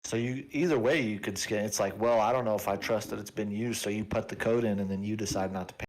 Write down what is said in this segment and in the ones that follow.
So you either way you could scan. It's like, well, I don't know if I trust that it's been used, so you put the code in and then you decide not to pay.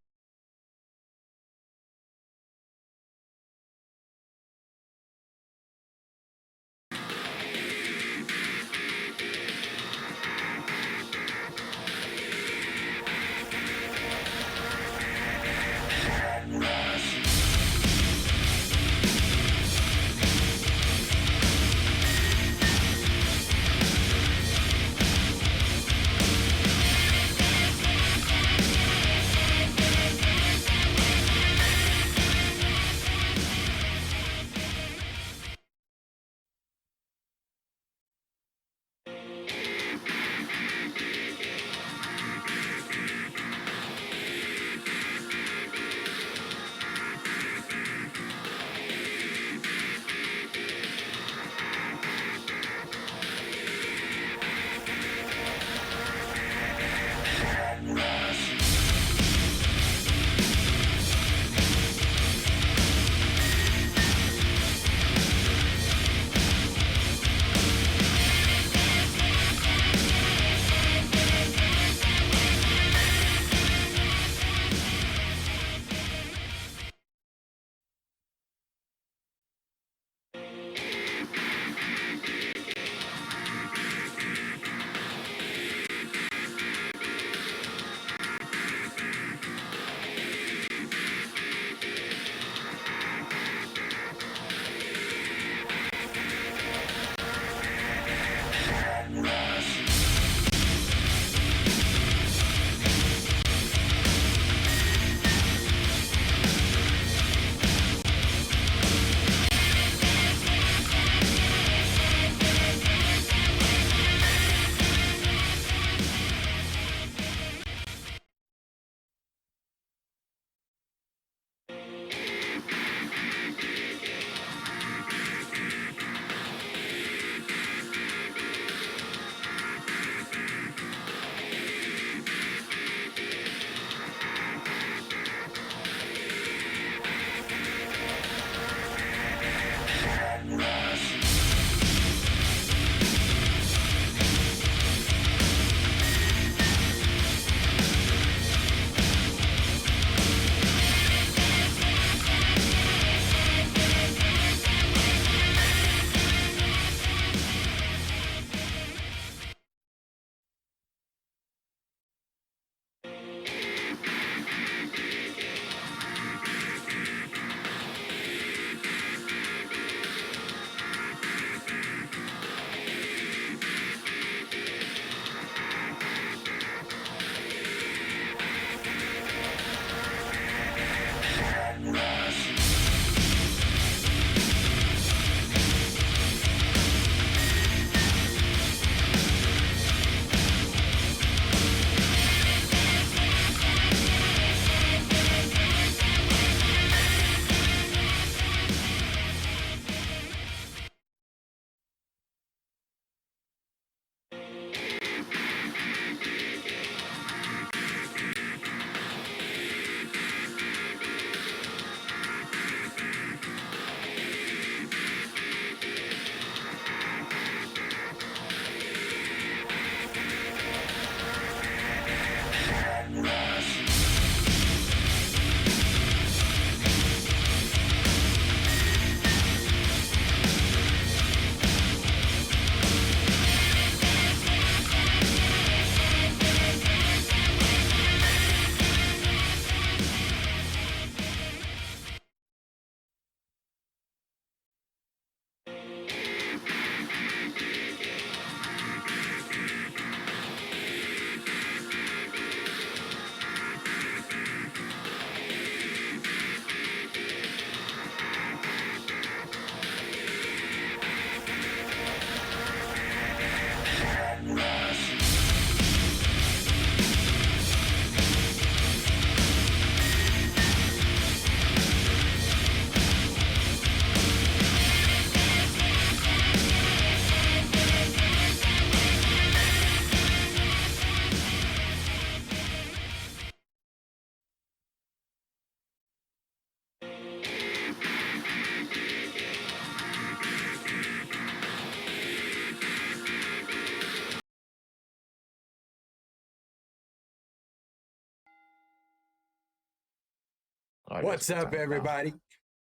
What's up, everybody?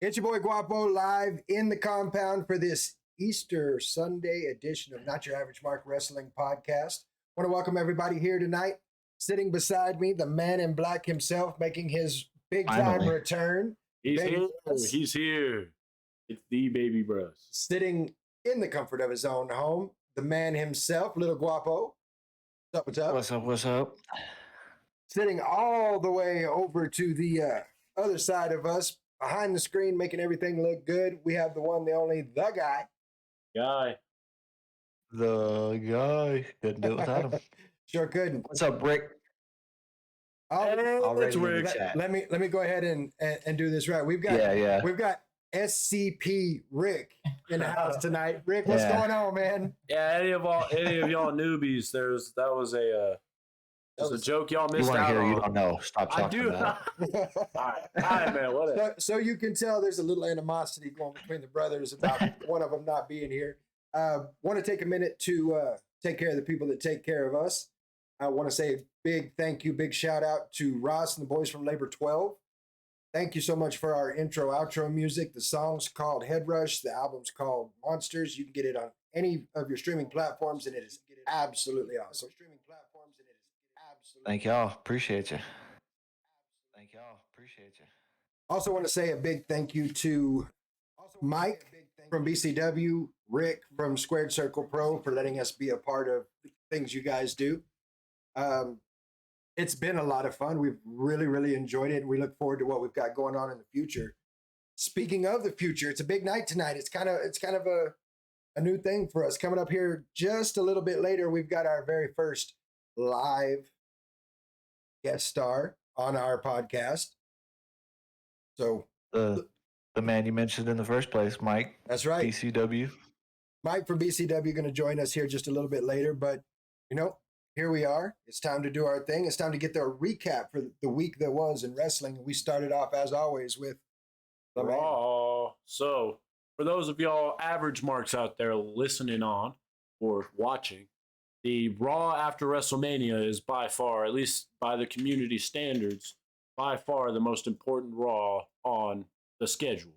It's your boy Guapo live in the compound for this Easter Sunday edition of Not Your Average Mark Wrestling Podcast. I want to welcome everybody here tonight. Sitting beside me, the man in black himself, making his big time return. He's here. He's here. It's the baby bros. Sitting in the comfort of his own home, the man himself, Little Guapo. What's up? What's up? What's up? Sitting all the way over to the other side of us, behind the screen, making everything look good. We have the one, the only, the guy. The guy. Couldn't do it without him. Sure couldn't. What's up, Rick? Already let me go ahead and do this right. We've got SCP Rick in the house tonight. Rick, what's going on, man? Yeah, any of y'all newbies, that was a joke y'all missed out on. You don't know. Stop talking about it. All right, man. Whatever. So you can tell there's a little animosity going between the brothers about one of them not being here. Want to take a minute to take care of the people that take care of us. I want to say a big thank you, big shout out to Ross and the boys from Labor 12. Thank you so much for our intro, outro music. The song's called Head Rush. The album's called Monsters. You can get it on any of your streaming platforms, and it is absolutely awesome. Thank y'all. Appreciate you. Also want to say a big thank you to Mike from B.C.W, Rick from Squared Circle Pro for letting us be a part of the things you guys do. It's been a lot of fun. We've really, really enjoyed it, and we look forward to what we've got going on in the future. Speaking of the future, it's a big night tonight. It's kind of a new thing for us. Coming up here just a little bit later, we've got our very first live guest star on our podcast. So the man you mentioned in the first place, Mike. That's right. B.C.W. Mike from B.C.W. going to join us here just a little bit later, but here we are. It's time to do our thing. It's time to get the recap for the week that was in wrestling. We started off, as always, with the Raw. So, for those of y'all average marks out there listening on or watching, the Raw after WrestleMania is by far, at least by the community standards, by far the most important Raw on the schedule.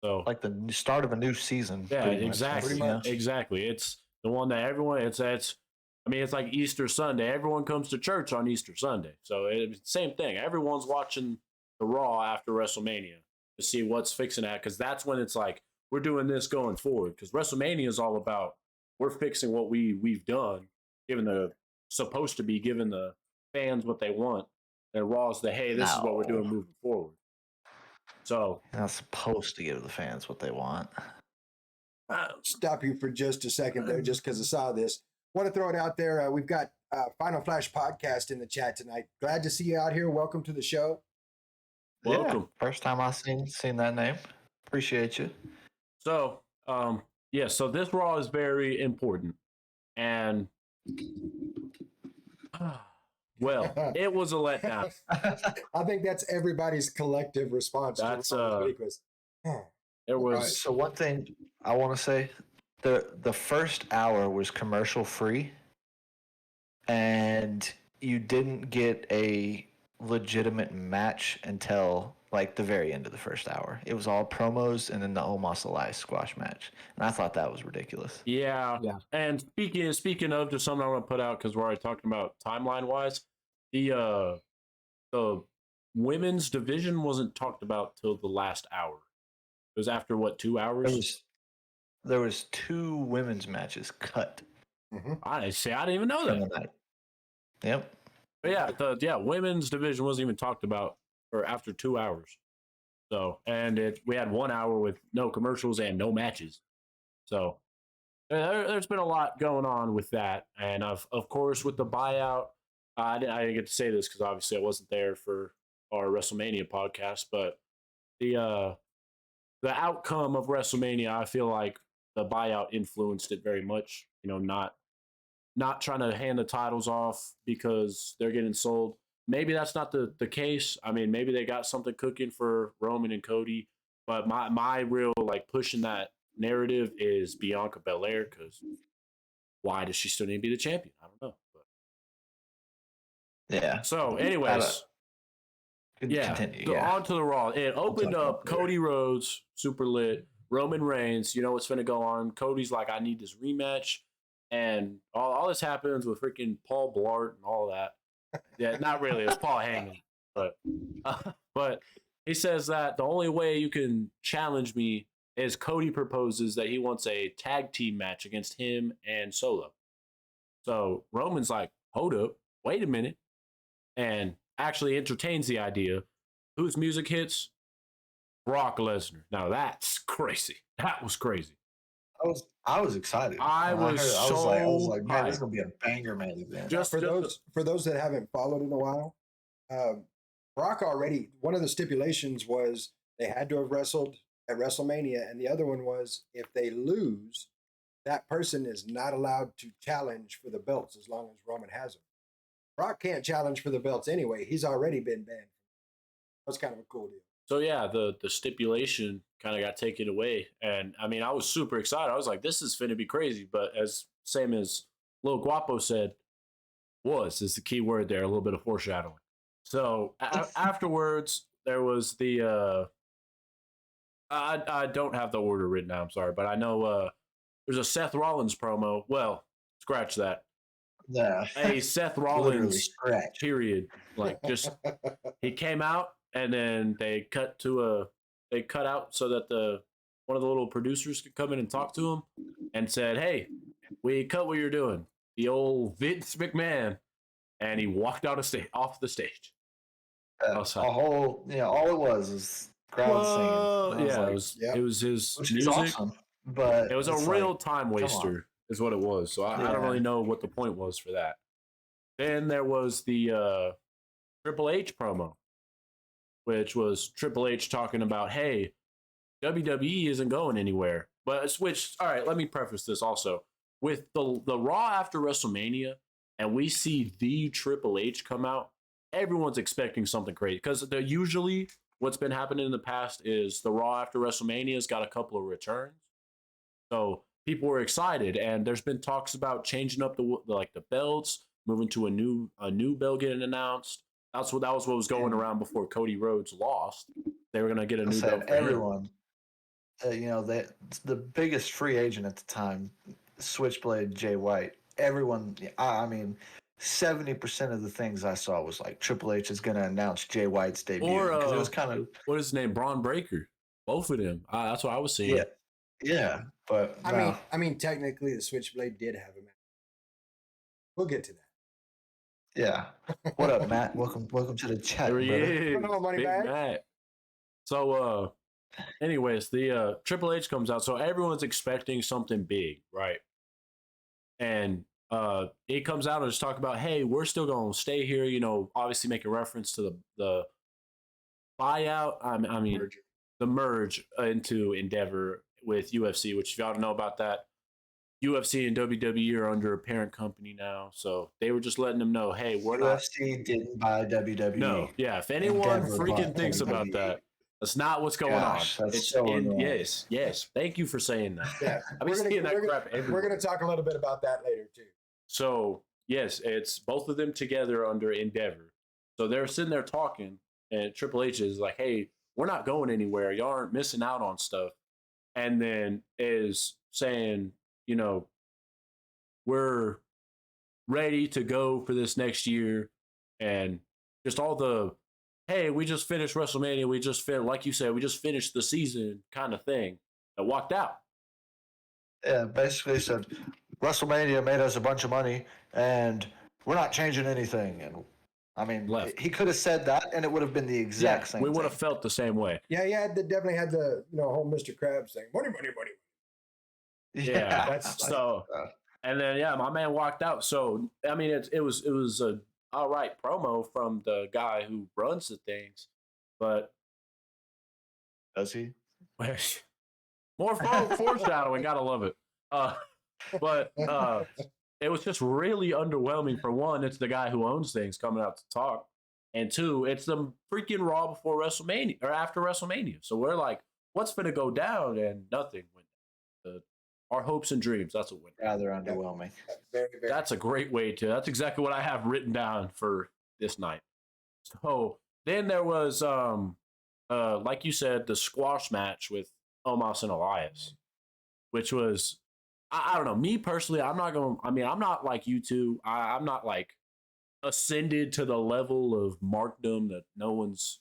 So, like the start of a new season. Yeah, exactly. It's the one that everyone. It's like Easter Sunday. Everyone comes to church on Easter Sunday. So it's the same thing. Everyone's watching the Raw after WrestleMania to see what's fixing that, because that's when it's like, we're doing this going forward. Because WrestleMania is all about, we're fixing what we've done, giving the fans what they want. And Raw's hey, this is what we're doing moving forward. So you're not supposed to give the fans what they want. Stop you for just a second there, just because I saw this. Want to throw it out there. We've got Final Flash Podcast in the chat tonight. Glad to see you out here. Welcome to the show. Welcome. Yeah, first time I've seen that name. Appreciate you. So, so this Raw is very important. And, well, it was a letdown. I think that's everybody's collective response. It was. So one thing I want to say, the first hour was commercial free, and you didn't get a legitimate match until like the very end of the first hour. It was all promos and then the Omos Elias squash match, and I thought that was ridiculous. Yeah. And speaking of, just something I want to put out, because we're already talking about timeline wise, the women's division wasn't talked about till the last hour. It was after 2 hours? There was 2 women's matches cut. Mm-hmm. I didn't even know that. Yep. But yeah, women's division wasn't even talked about for after 2 hours. So, and we had 1 hour with no commercials and no matches. So there's been a lot going on with that, and of course with the buyout, I didn't get to say this because obviously I wasn't there for our WrestleMania podcast, but the outcome of WrestleMania, I feel like the buyout influenced it very much. Not trying to hand the titles off because they're getting sold. Maybe that's not the case. I mean, maybe they got something cooking for Roman and Cody, but my real pushing that narrative is Bianca Belair, because why does she still need to be the champion? I don't know. But. Yeah. So, anyways, Continue. Go Yeah. on to the Raw. It opened up Cody Rhodes, super lit. Roman Reigns, you know what's going to go on. Cody's like, I need this rematch. And all this happens with freaking Paul Blart and all that. Yeah, not really. It's Paul Heyman. But he says that the only way you can challenge me is Cody proposes that he wants a tag team match against him and Solo. So Roman's like, hold up, wait a minute. And actually entertains the idea. Whose music hits? Brock Lesnar. Now that's crazy. That was crazy. I was excited. I was like, man, this is gonna be a banger man event. For those that haven't followed in a while, Brock already, one of the stipulations was they had to have wrestled at WrestleMania, and the other one was if they lose, that person is not allowed to challenge for the belts as long as Roman has them. Brock can't challenge for the belts anyway. He's already been banned. That's kind of a cool deal. So yeah, the stipulation kind of got taken away, and I mean, I was super excited. I was like, "This is finna be crazy." But same as Lil Guapo said, is the key word there. A little bit of foreshadowing. So afterwards, there was the I don't have the order written down. I'm sorry, but I know there's a Seth Rollins promo. Well, scratch that. Yeah, a Seth Rollins period. Like just he came out. And then they cut out so that one of the little producers could come in and talk to him and said, "Hey, we cut what you're doing." The old Vince McMahon, and he walked off the stage. All it was crowd singing. It was his which music, is awesome, but it was a real time waster, is what it was. So I don't really know what the point was for that. Then there was the Triple H promo, which was Triple H talking about, hey, WWE isn't going anywhere. But all right, let me preface this also. With the Raw after WrestleMania, and we see the Triple H come out, everyone's expecting something crazy. Because usually what's been happening in the past is the Raw after WrestleMania's got a couple of returns. So people were excited, and there's been talks about changing up the belts, moving to a new belt getting announced. That was what was going around before Cody Rhodes lost. They were going to get a new belt for everyone. The biggest free agent at the time, Switchblade Jay White. Everyone, I mean, 70% of the things I saw was like Triple H is going to announce Jay White's debut because it was kind of what is his name, Braun Breaker. Both of them. That's what I was seeing. Yeah, but I mean, technically, the Switchblade did have a match. We'll get to that. Yeah. What up, Matt? Welcome to the chat, There he is. Money Big bag. Matt. So, anyways, the Triple H comes out, so everyone's expecting something big, right? And he comes out and just talk about, hey, we're still going to stay here. You know, obviously making reference to the buyout. I mean, the merge into Endeavor with UFC, which if y'all don't know about that, UFC and WWE are under a parent company now, so they were just letting them know, hey, UFC didn't buy WWE. No, yeah. If anyone freaking thinks about that, that's not what's going on. It's so annoying. Yes. Thank you for saying that. Yeah, I've been seeing that crap everywhere. We're going to talk a little bit about that later too. So yes, it's both of them together under Endeavor. So they're sitting there talking, and Triple H is like, hey, we're not going anywhere. Y'all aren't missing out on stuff. And then is saying, you know, we're ready to go for this next year, and just all the, hey, we just finished WrestleMania, we just like you said, we just finished the season kind of thing that walked out. Yeah, basically said WrestleMania made us a bunch of money and we're not changing anything. And I mean, he could have said that and it would have been the exact same we would have thing. felt the same way. Yeah, definitely had the whole Mr. Krabs thing. Money. Yeah, that's so. And then my man walked out. So I mean, it was a all right promo from the guy who runs the things, but does he? More foreshadowing. Gotta love it. But it was just really underwhelming. For one, it's the guy who owns things coming out to talk, and two, it's the freaking Raw before WrestleMania or after WrestleMania. So we're like, what's gonna go down? And nothing went. Our hopes and dreams. That's what went. Rather underwhelming. Very. That's a great way to. That's exactly what I have written down for this night. So then there was like you said, the squash match with Omos and Elias, which was I don't know. Me personally, I'm not going. I mean, I'm not like you two. I'm not like ascended to the level of markdom that no one's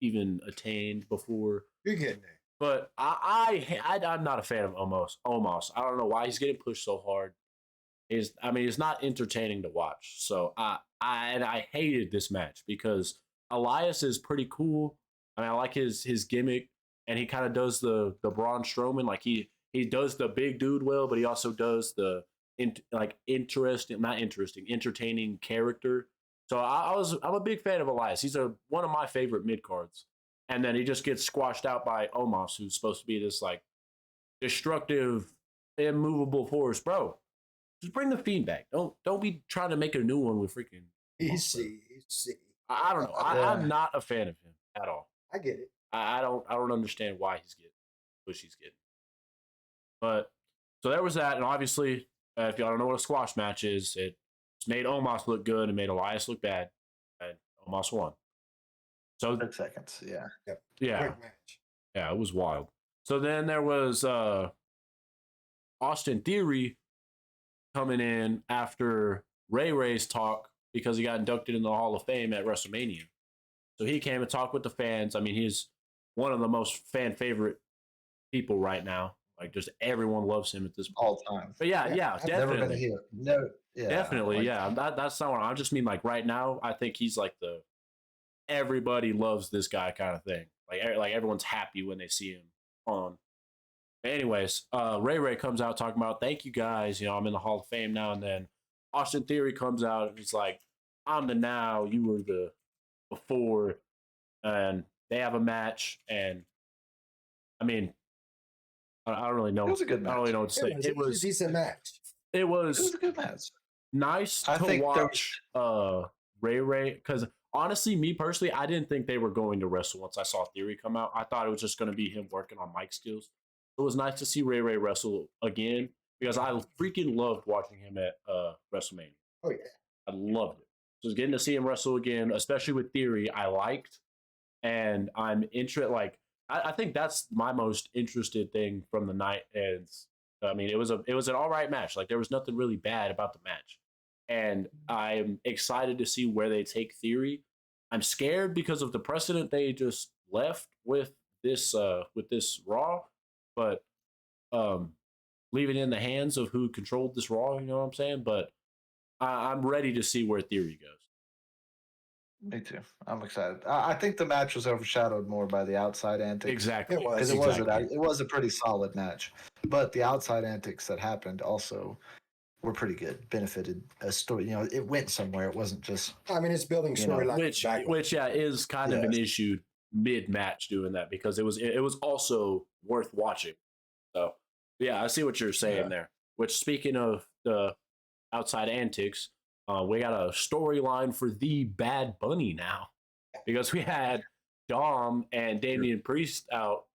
even attained before. You're getting there. But I'm not a fan of Omos. Omos. I don't know why he's getting pushed so hard. I mean, it's not entertaining to watch. So I hated this match because Elias is pretty cool. I mean, I like his gimmick, and he kind of does the Braun Strowman, like he does the big dude well, but he also does the entertaining character. So I'm a big fan of Elias. He's one of my favorite mid cards, and then he just gets squashed out by Omos, who's supposed to be this like destructive, immovable force, bro. Just bring the Fiend back. Don't be trying to make a new one with freaking. Easy. I don't know. I'm not a fan of him at all. I get it. I don't understand why he's getting push he's getting. But so there was that, and obviously, if y'all don't know what a squash match is, it made Omos look good and made Elias look bad, and Omos won. So 6 seconds, yeah. Yep. Yeah, Quick match. yeah, it was wild. So then there was Austin Theory coming in after Ray's talk because he got inducted in the Hall of Fame at WrestleMania. So he came and talked with the fans. I mean, he's one of the most fan favorite people right now. Like, just everyone loves him at this point. All time. But yeah, I've definitely. Never been a heel. No, yeah, Definitely, like, yeah. That's not what I just mean. Like right now, I think he's like the everybody loves this guy kind of thing. Like everyone's happy when they see him on. Anyways, Ray comes out talking about thank you guys. You know, I'm in the Hall of Fame now. And then Austin Theory comes out and he's like, I'm the now, you were the before, and they have a match. And I mean, I don't really know. It was a good I don't really know what to say. It was a decent match. It it was was a good match. nice I to think there watch Ray because honestly, me personally, I didn't think they were going to wrestle once I saw Theory come out. I thought it was just going to be him working on mic skills. It was nice to see Ray wrestle again because I freaking loved watching him at WrestleMania. Oh yeah, I loved it. So getting to see him wrestle again, especially with Theory, I liked, and I'm interested. Like I think that's my most interested thing from the night. And I mean, it was an all right match. Like there was nothing really bad about the match, and I'm excited to see where they take Theory. I'm scared because of the precedent they just left with this Raw, but leave it in the hands of who controlled this Raw. You know what I'm saying? But I'm ready to see where Theory goes. Me too. I'm excited. I think the match was overshadowed more by the outside antics. Exactly. It was. Because Exactly. it was a pretty solid match. But the outside antics that happened also were pretty good. Benefited a story. You know, it went somewhere. It wasn't just. I mean, it's building You know, storyline. which is kind of an issue mid match doing that because it was also worth watching. So yeah, I see what you're saying there. Which speaking of the outside antics, we got a storyline for the Bad Bunny now because we had Dom and Damian Priest out,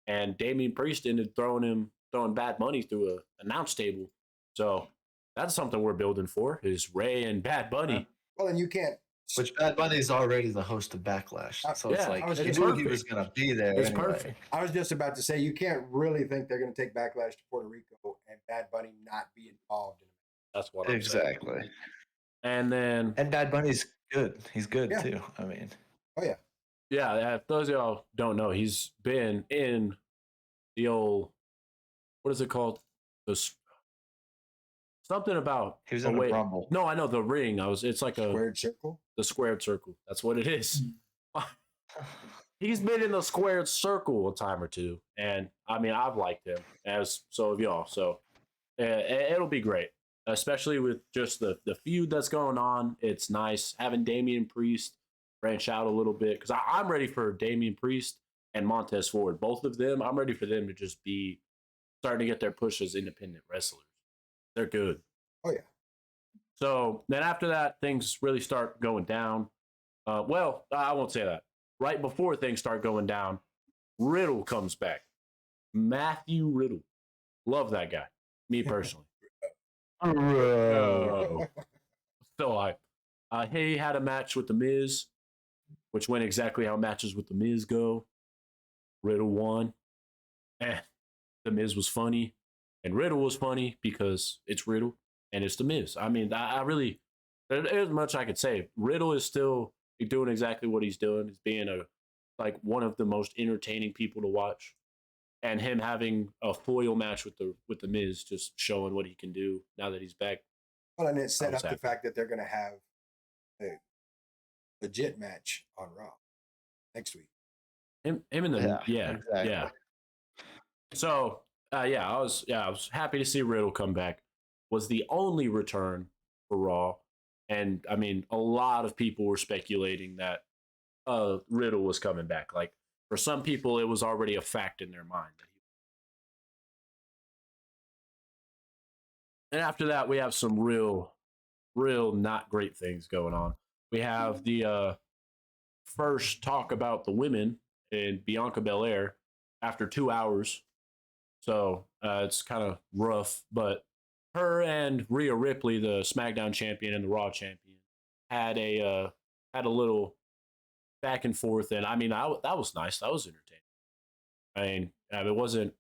and Damian Priest ended throwing Bad Bunny through a announce table. So that's something we're building for is Ray and Bad Bunny. Well, and you can't. Which Bad Bunny's already the host of Backlash, so it's Yeah, like it's you knew he perfect. was going to be there. It's anyway. perfect. I was just about to say you can't really think they're going to take Backlash to Puerto Rico and Bad Bunny not be involved in it. That's what I'm saying. Exactly. And then And Bad Bunny's good. He's good Yeah. too. I mean, Oh yeah, yeah, if those of y'all don't know, he's been in the old what is it called? Something about he was in a Rumble. No, I know the ring. It's like squared circle. the squared circle. That's what it is. He's been in the squared circle a time or two, and I mean I've liked him as so have y'all. So it'll be great, especially with just the feud that's going on. It's nice having Damian Priest branch out a little bit because I'm ready for Damian Priest and Montez Ford. Both of them, I'm ready for them to just be starting to get their push as independent wrestlers. They're good. Oh yeah. So then after that, things really start going down. Well, I won't say that. Right before things start going down, Riddle comes back. Matthew Riddle. Love that guy. Me personally. So he had a match with The Miz. which went exactly how matches with The Miz go. Riddle won. The Miz was funny, and Riddle was funny because it's Riddle and it's The Miz. I mean, I really, there's much I could say. Riddle is still doing exactly what he's doing. He's being one of the most entertaining people to watch, and him having a foil match with the Miz, just showing what he can do now that he's back. Well, and it set up happy. the fact that they're going to have a legit match on Raw next week. Him and the exactly. yeah. So I was happy to see Riddle come back. Was the only return for Raw, and I mean, a lot of people were speculating that Riddle was coming back. Like for some people, it was already a fact in their mind. And after that, we have some real not great things going on. We have the first talk about the women in Bianca Belair after 2 hours. So it's kind of rough, but her and Rhea Ripley, the SmackDown champion and the Raw champion, had a little back and forth, and I mean that was nice. That was entertaining. I mean, it wasn't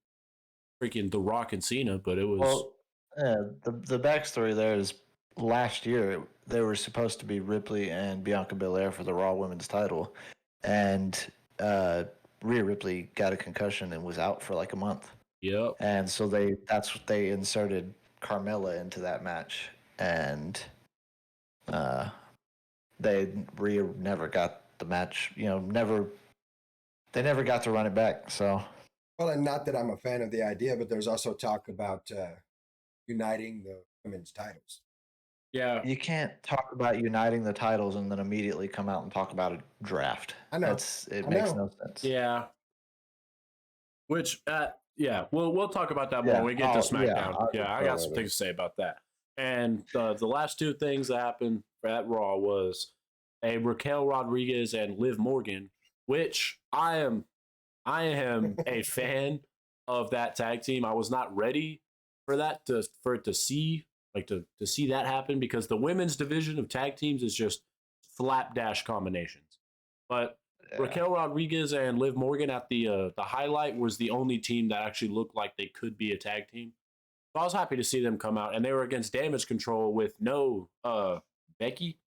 freaking The Rock and Cena, but it was. Well, the backstory there is last year they were supposed to be Ripley and Bianca Belair for the Raw Women's title, and Rhea Ripley got a concussion and was out for like a month. Yep. And so they inserted Carmella into that match, and Rhea never got the match. They never got to run it back. So. Well, and not that I'm a fan of the idea, but there's also talk about uniting the women's titles. Yeah. You can't talk about uniting the titles and then immediately come out and talk about a draft. I know. It makes no sense. Yeah. Which, we'll talk about that more when we get to SmackDown. I got some things to say about that. And the last two things that happened at Raw was a Raquel Rodriguez and Liv Morgan, which I am a fan of that tag team. I was not ready for that to see that happen because the women's division of tag teams is just slapdash combinations. But Raquel Rodriguez and Liv Morgan at the highlight was the only team that actually looked like they could be a tag team. So I was happy to see them come out, and they were against Damage Control with no Bailey,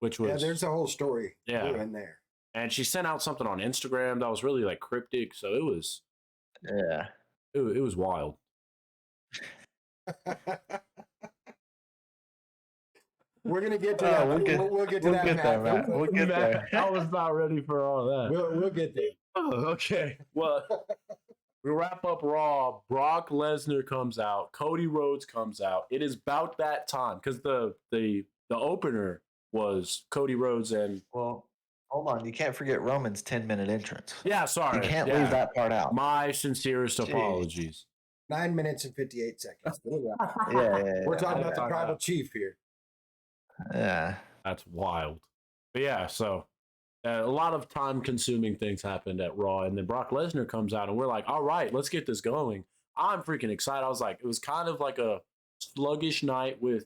which was there's a whole story in there. And she sent out something on Instagram that was really like cryptic, so it was it was wild. We're gonna get to that. We'll get to that. We'll get there. I was not ready for all that. We'll get there. Oh, okay. Well, we wrap up Raw. Brock Lesnar comes out. Cody Rhodes comes out. It is about that time because the opener was Cody Rhodes and. Well, hold on. You can't forget Roman's 10-minute entrance. Yeah, sorry. You can't leave that part out. My sincerest apologies. 9 minutes and 58 seconds. Yeah. We're talking about the tribal chief here. Yeah. That's wild. But yeah, so a lot of time-consuming things happened at Raw, and then Brock Lesnar comes out, and we're like, all right, let's get this going. I'm freaking excited. I was like, it was kind of like a sluggish night with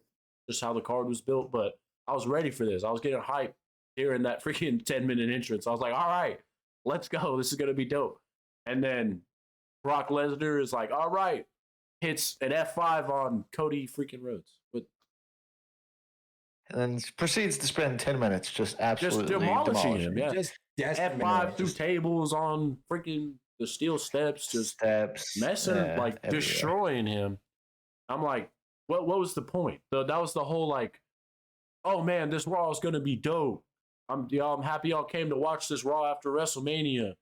just how the card was built, but I was ready for this. I was getting hyped hearing that freaking 10-minute entrance. I was like, all right, let's go. This is going to be dope. And then Brock Lesnar is like, all right, hits an F5 on Cody freaking Rhodes. And then proceeds to spend 10 minutes just absolutely demolishing him. Yeah. Just F5 through tables on freaking the steel steps, messing, destroying him. I'm like, what was the point? That was the whole like, oh man, this Raw is going to be dope. I'm happy y'all came to watch this Raw after WrestleMania.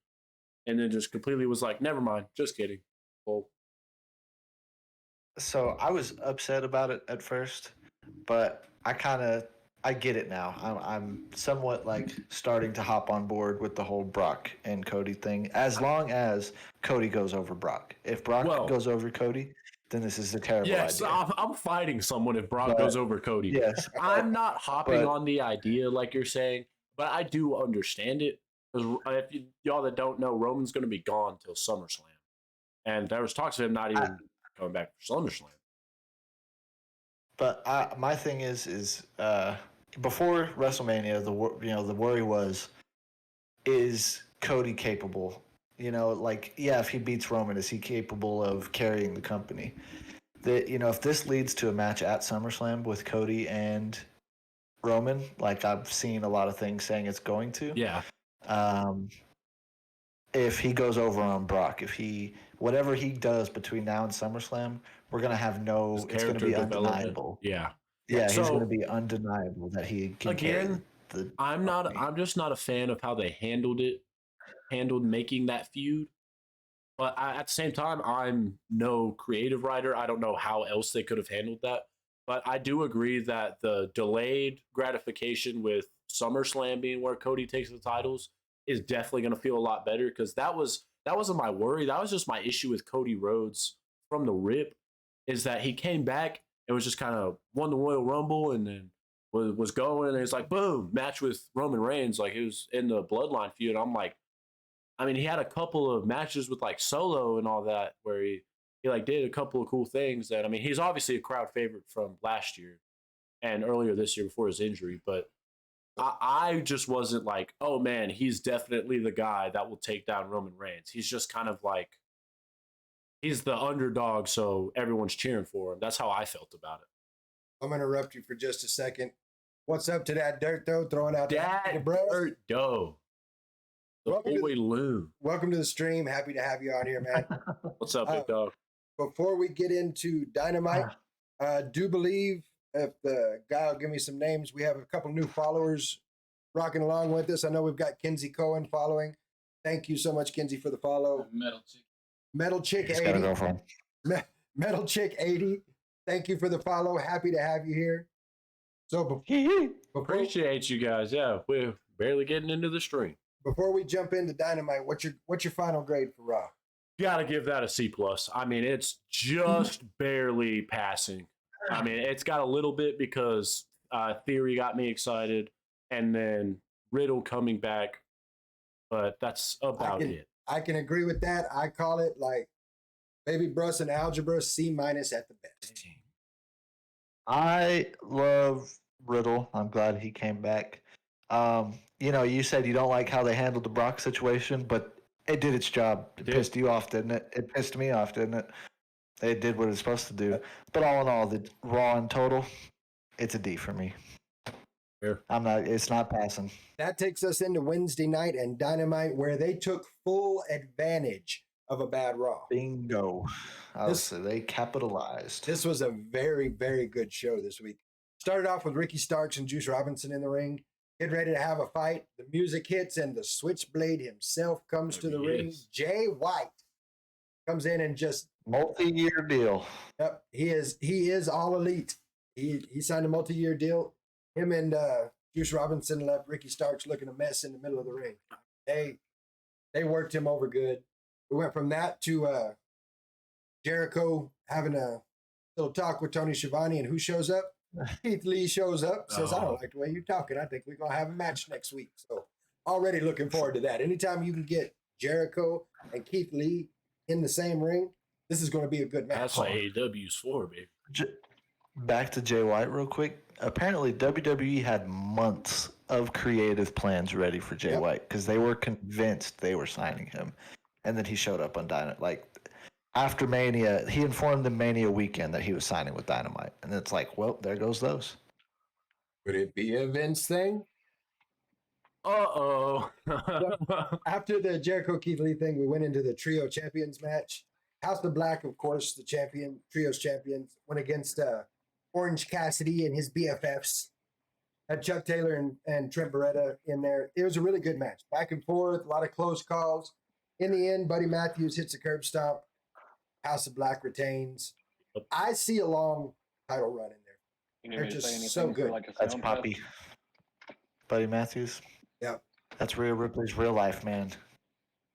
And then just completely was like, never mind, just kidding. Well, so I was upset about it at first, but I get it now. I'm somewhat like starting to hop on board with the whole Brock and Cody thing, as long as Cody goes over Brock. If Brock goes over Cody, then this is a terrible idea. Yes, I'm fighting someone if Brock goes over Cody. Yes, I'm not hopping on the idea like you're saying, but I do understand it. Because if y'all that don't know, Roman's going to be gone till SummerSlam. And there was talks of him not even coming back for SummerSlam. But my thing is before WrestleMania, the worry was, is Cody capable? Like, yeah, if he beats Roman, is he capable of carrying the company? If this leads to a match at SummerSlam with Cody and Roman, like I've seen a lot of things saying it's going to. Yeah. Um, if he goes over on Brock, whatever he does between now and SummerSlam, we're gonna have His it's gonna character be development. undeniable. Yeah. Yeah, he's gonna So be undeniable that he can carry again, the I'm company. just not a fan of how they handled making that feud. But at the same time, I'm no creative writer. I don't know how else they could have handled that. But I do agree that the delayed gratification with SummerSlam being where Cody takes the titles is definitely going to feel a lot better, because that wasn't my worry. That was just my issue with Cody Rhodes from the rip, is that he came back and was just kind of won the Royal Rumble and then was going, and it's like boom, match with Roman Reigns, like it was in the Bloodline feud. I'm like, I mean, he had a couple of matches with like Solo and all that where he like did a couple of cool things that, I mean, he's obviously a crowd favorite from last year and earlier this year before his injury, but I just wasn't like, oh man, he's definitely the guy that will take down Roman Reigns. He's just kind of like, he's the underdog, so everyone's cheering for him. That's how I felt about it. I'm going to interrupt you for just a second. What's up to that dirt, though? Throwing out That bro. dirt dough. The boy Loon. Welcome to the stream. Happy to have you on here, man. What's up, big dog? Before we get into Dynamite, do believe, if the guy will give me some names, we have a couple new followers rocking along with us. I know we've got Kinsey Cohen following. Thank you so much, Kinsey, for the follow. Metal Chick 80. Metal Chick 80. Thank you for the follow. Happy to have you here. So appreciate you guys. Yeah, we're barely getting into the stream. Before we jump into Dynamite, what's your final grade for Raw? Gotta give that a C+. I mean, it's just barely passing. I mean, it's got a little bit because Theory got me excited, and then Riddle coming back, but that's about it. I can agree with that. I call it like Baby Bruss and Algebra, C- at the best. I love Riddle. I'm glad he came back. You said you don't like how they handled the Brock situation, but it did its job. It pissed you off, didn't it? It pissed me off, didn't it? They did what it's supposed to do. But all in all, the Raw in total, it's a D for me. Fair. It's not passing. That takes us into Wednesday night and Dynamite, where they took full advantage of a bad Raw. Bingo. They capitalized. This was a very, very good show this week. Started off with Ricky Starks and Juice Robinson in the ring, getting ready to have a fight. The music hits and the Switchblade himself comes to the ring. Jay White comes in and just multi-year deal. Yep, he is all elite. He signed a multi-year deal. Him and Juice Robinson left Ricky Starks looking a mess in the middle of the ring. They worked him over good. We went from that to Jericho having a little talk with Tony Schiavone, and who shows up? Keith Lee shows up, says, I don't like the way you're talking. I think we're going to have a match next week. So already looking forward to that. Anytime you can get Jericho and Keith Lee in the same ring, this is going to be a good match. That's what AEW's for, baby. Back to Jay White real quick. Apparently, WWE had months of creative plans ready for Jay White because they were convinced they were signing him. And then he showed up on Dynamite. Like, after Mania, he informed them Mania weekend that he was signing with Dynamite. And it's like, well, there goes those. Would it be a Vince thing? Uh-oh. After the Jericho Keith Lee thing, we went into the Trio Champions match. House of Black, of course, the Trios champions, went against Orange Cassidy and his BFFs. Had Chuck Taylor and Trent Beretta in there. It was a really good match. Back and forth, a lot of close calls. In the end, Buddy Matthews hits a curb stomp. House of Black retains. I see a long title run in there. They're just so good. That's Poppy. Buddy Matthews. Yep. That's Rhea Ripley's real life, man.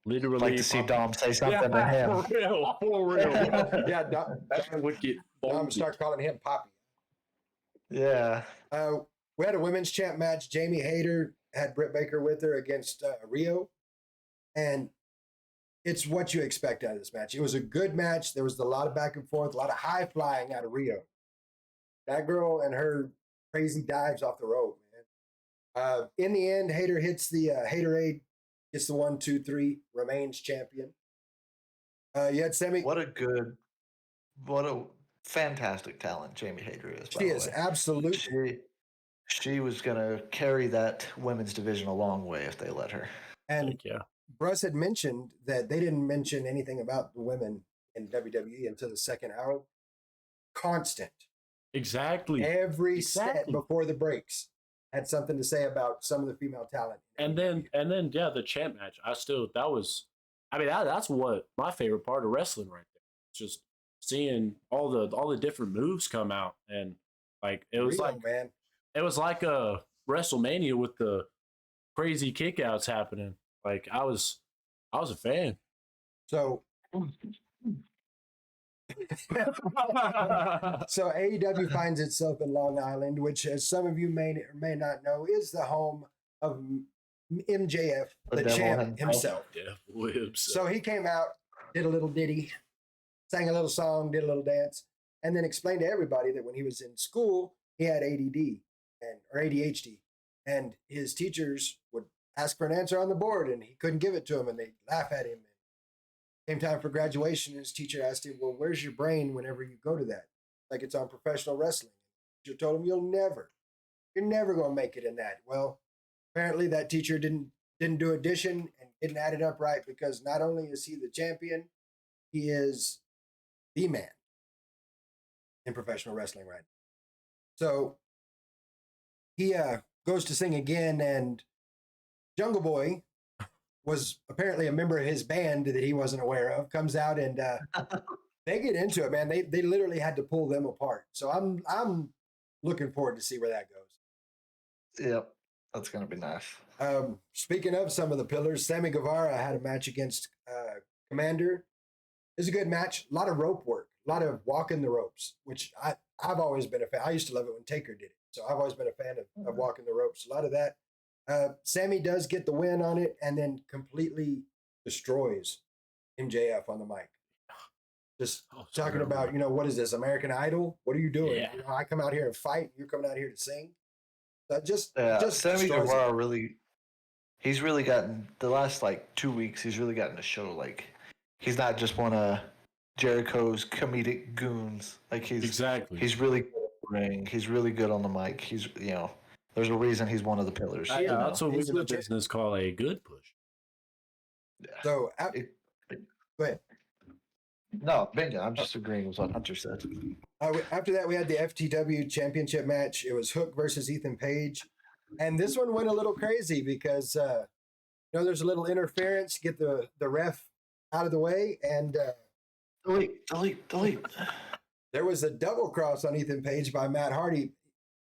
Literally. I'd like to see Dom say something to him. For real. Yeah, Dom would get Dom start calling him Poppy. Yeah. We had a women's champ match. Jamie Hayter had Britt Baker with her against Rio. And it's what you expect out of this match. It was a good match. There was a lot of back and forth, a lot of high flying out of Rio. That girl and her crazy dives off the rope, In the end, Hater hits the Haterade, gets the 1, 2, 3, remains champion. You had Semi. What a fantastic talent Jamie Hayter is, by She the is way. absolutely. She was gonna carry that women's division a long way if they let her. And Heck yeah. Bruce had mentioned that they didn't mention anything about the women in WWE until the second hour. Constant. Exactly. Every set Exactly. before the breaks had something to say about some of the female talent. And then yeah, the champ match. That's what my favorite part of wrestling right there. It's just seeing all the different moves come out, and like it was Real, like man. it was like a WrestleMania with the crazy kickouts happening. Like I was a fan. So so AEW finds itself in Long Island, which, as some of you may or may not know, is the home of MJF, the devil champ himself. himself. So he came out, did a little ditty, sang a little song, did a little dance, and then explained to everybody that when he was in school, he had ADD or ADHD, and his teachers would ask for an answer on the board, and he couldn't give it to them, and they'd laugh at him. Came time for graduation, his teacher asked him, "Well, where's your brain whenever you go to that? Like it's on professional wrestling." The teacher told him, you're never going to make it in that." Well, apparently that teacher didn't do addition and didn't add it up right, because not only is he the champion, he is the man in professional wrestling right now. So he goes to sing again, and Jungle Boy was apparently a member of his band that he wasn't aware of, comes out, and they get into it, man. They literally had to pull them apart. So I'm looking forward to see where that goes. Yep, that's gonna be nice. Speaking of some of the pillars, Sammy Guevara had a match against Commander. It was a good match. A lot of rope work, a lot of walking the ropes, which I've always been a fan. I used to love it when Taker did it. So I've always been a fan of walking the ropes. A lot of that. Sammy does get the win on it, and then completely destroys MJF on the mic. Just talking about, what is this, American Idol? What are you doing? Yeah. I come out here and fight. You're coming out here to sing. Just Sammy Guevara he's really gotten the last 2 weeks. He's really gotten to show he's not just one of Jericho's comedic goons. He's really good at the ring. He's really good on the mic. He's there's a reason he's one of the pillars. That's what we in the business call a good push. Yeah. So go ahead. No, bingo. I'm just agreeing with what Hunter said. After that, we had the FTW championship match. It was Hook versus Ethan Page. And this one went a little crazy because, there's a little interference, get the ref out of the way. And delete. There was a double cross on Ethan Page by Matt Hardy.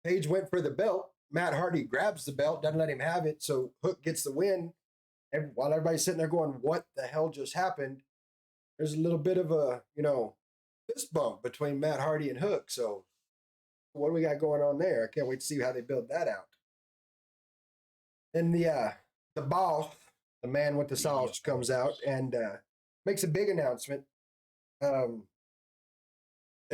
Page went for the belt. Matt Hardy grabs the belt, doesn't let him have it. So Hook gets the win. And while everybody's sitting there going, what the hell just happened? There's a little bit of a, fist bump between Matt Hardy and Hook. So what do we got going on there? I can't wait to see how they build that out. Then the boss, the man with the sauce, comes out and makes a big announcement. They're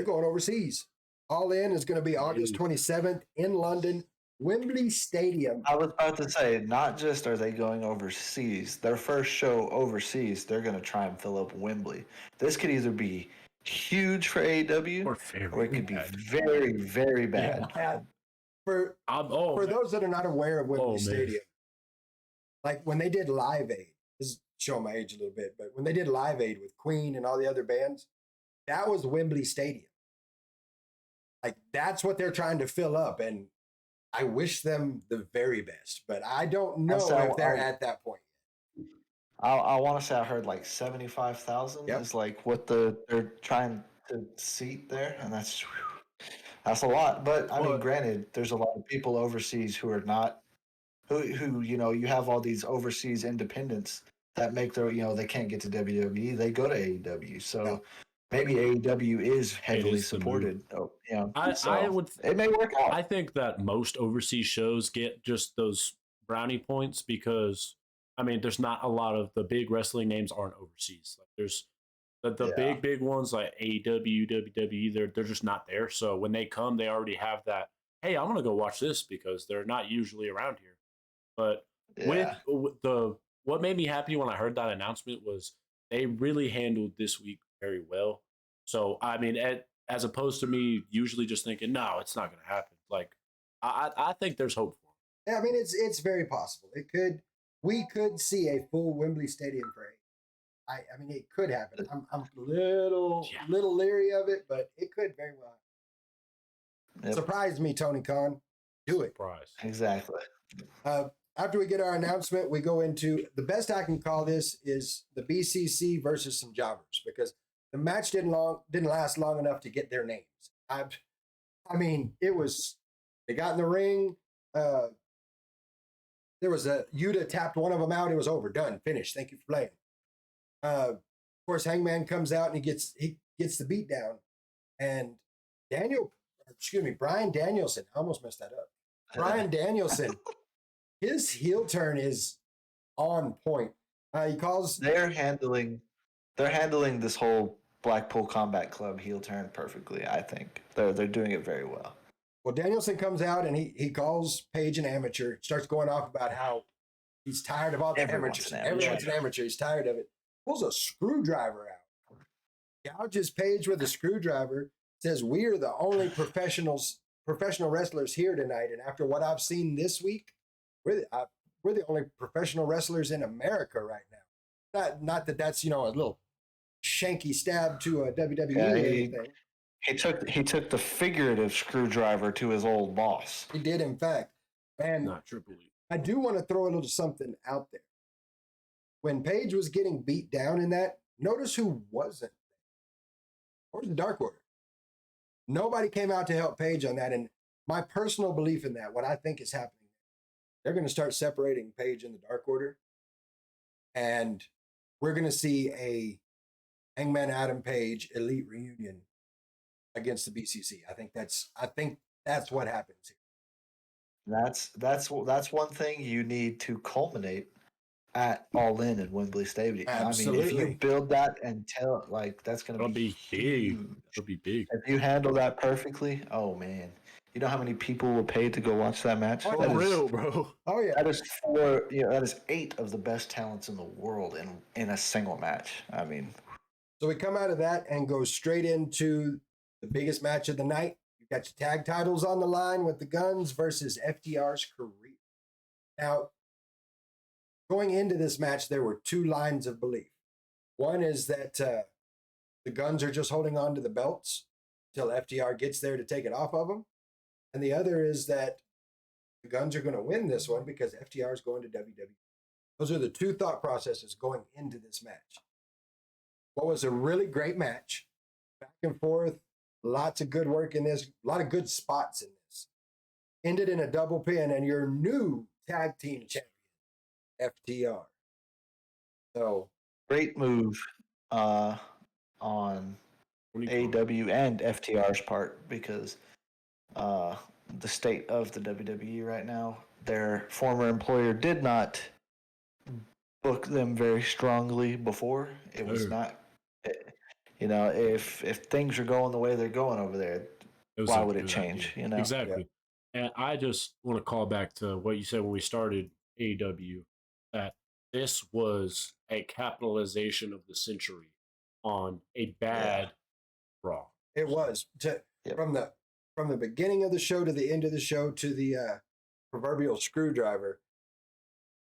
going overseas. All In is going to be August 27th in London, Wembley Stadium. I was about to say, not just are they going overseas, their first show overseas, they're going to try and fill up Wembley. This could either be huge for AEW or it could be very, very bad. Yeah. For those that are not aware of Wembley Stadium, like when they did Live Aid, this is showing my age a little bit, but when they did Live Aid with Queen and all the other bands, that was Wembley Stadium. Like that's what they're trying to fill up, and I wish them the very best, but I don't know if they're at that point. I want to say I heard 75,000 is what they're trying to seat there, and that's a lot. But I mean, granted, there's a lot of people overseas who are not who you have all these overseas independents that make their they can't get to WWE, they go to AEW. So maybe AEW is heavily supported. It may work out. I think that most overseas shows get just those brownie points because there's not a lot of the big wrestling names aren't overseas. There's the big ones like AEW, WWE, they're just not there. So when they come, they already have that, hey, I'm gonna go watch this because they're not usually around here. But with Yeah. the what made me happy when I heard that announcement was they really handled this week very well. So I mean, as opposed to me usually just thinking, no, it's not going to happen. Like I think there's hope for Yeah, I mean, it's very possible. We could see a full Wembley Stadium for 8. I mean, it could happen. I'm a Yeah. little leery of it, but it could very well. Yep. Surprise me, Tony Khan. Do it. surprise. Exactly. After we get our announcement, we go into the best I can call this is the BCC versus some jobbers because the match didn't last long enough to get their names. I mean, it was they got in the ring. There was a Yuta tapped one of them out. It was over, done, finished. Thank you for playing. Of course, Hangman comes out and he gets the beat down, and Brian Danielson. I almost messed that up. Brian Danielson, his heel turn is on point. He calls. They're handling this whole Blackpool Combat Club heel turn perfectly. I think they're doing it very well. Well, Danielson comes out and he calls Page an amateur. Starts going off about how he's tired of all the amateurs. Everyone's an amateur. He's tired of it. Pulls a screwdriver out. Gouges Page with a screwdriver. Says we are the only professional wrestlers here tonight. And after what I've seen this week, we're the only professional wrestlers in America right now. Not that that's a little shanky stab to a WWE or anything. He took the figurative screwdriver to his old boss. He did, in fact. And Not Triple H. I do want to throw a little something out there. When Page was getting beat down in that, notice who wasn't. Where's the Dark Order? Nobody came out to help Page on that. And my personal belief in that, what I think is happening, they're going to start separating Page and the Dark Order. And we're going to see a Hangman Adam Page elite reunion against the BCC. I think that's what happens here. That's one thing you need to culminate at All In Wembley Stadium. Absolutely. I mean, if you build that and tell it like that's going to be big. It'll be big. If you handle that perfectly, oh man, you know how many people will pay to go watch that match? Oh, That For is- real, bro. Oh, yeah. That is that is 8 of the best talents in the world in a single match. I mean, So we come out of that and go straight into the biggest match of the night. You got your tag titles on the line with the Guns versus FTR's career. Now, going into this match, there were 2 lines of belief. One is that the Guns are just holding on to the belts until FTR gets there to take it off of them. And the other is that the Guns are going to win this one because FTR is going to WWE. Those are the 2 thought processes going into this match. What was a really great match, back and forth, lots of good work in this, a lot of good spots in this. Ended in a double pin, and your new tag team champion, FTR. So great move on AEW and FTR's part because the state of the WWE right now, their former employer did not book them very strongly before. It was not, if things are going the way they're going over there, why would it change? Idea. Exactly. Yeah. And I just want to call back to what you said when we started AEW, that this was a capitalization of the century on a bad Raw. It was from the beginning of the show to the end of the show to the proverbial screwdriver.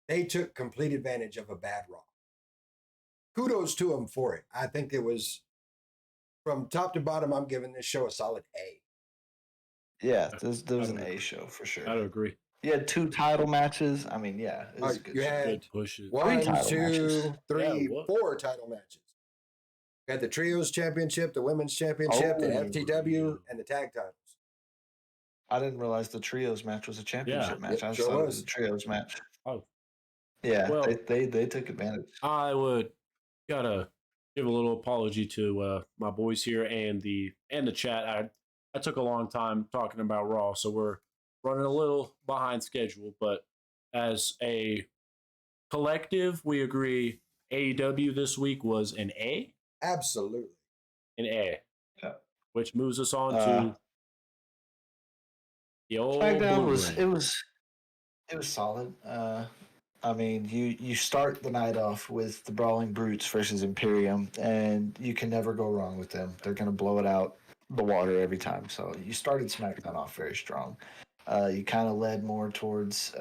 They took complete advantage of a bad Raw. Kudos to them for it. I think it was from top to bottom. I'm giving this show a solid A. Yeah, there was an A show for sure. I don't agree. You had 2 title matches. I mean, yeah, it was a good you show. had Good pushes. 1, 3 title 2, matches. 3, 4 title matches. You had the Trios Championship, the Women's Championship, the FTW, and the Tag Titles. I didn't realize the Trios match was a championship match. I sure thought it was was a Trios match. Oh, Yeah, well, they took advantage. I would gotta give a little apology to my boys here and the chat. I took a long time talking about Raw, so we're running a little behind schedule. But as a collective, we agree AEW this week was an A. Absolutely. An A. Yeah. Which moves us on to the old SmackDown Blue was Brand. It was solid. I mean, you start the night off with the Brawling Brutes versus Imperium, and you can never go wrong with them. They're going to blow it out the water every time. So you started SmackDown off very strong. You kind of led more towards,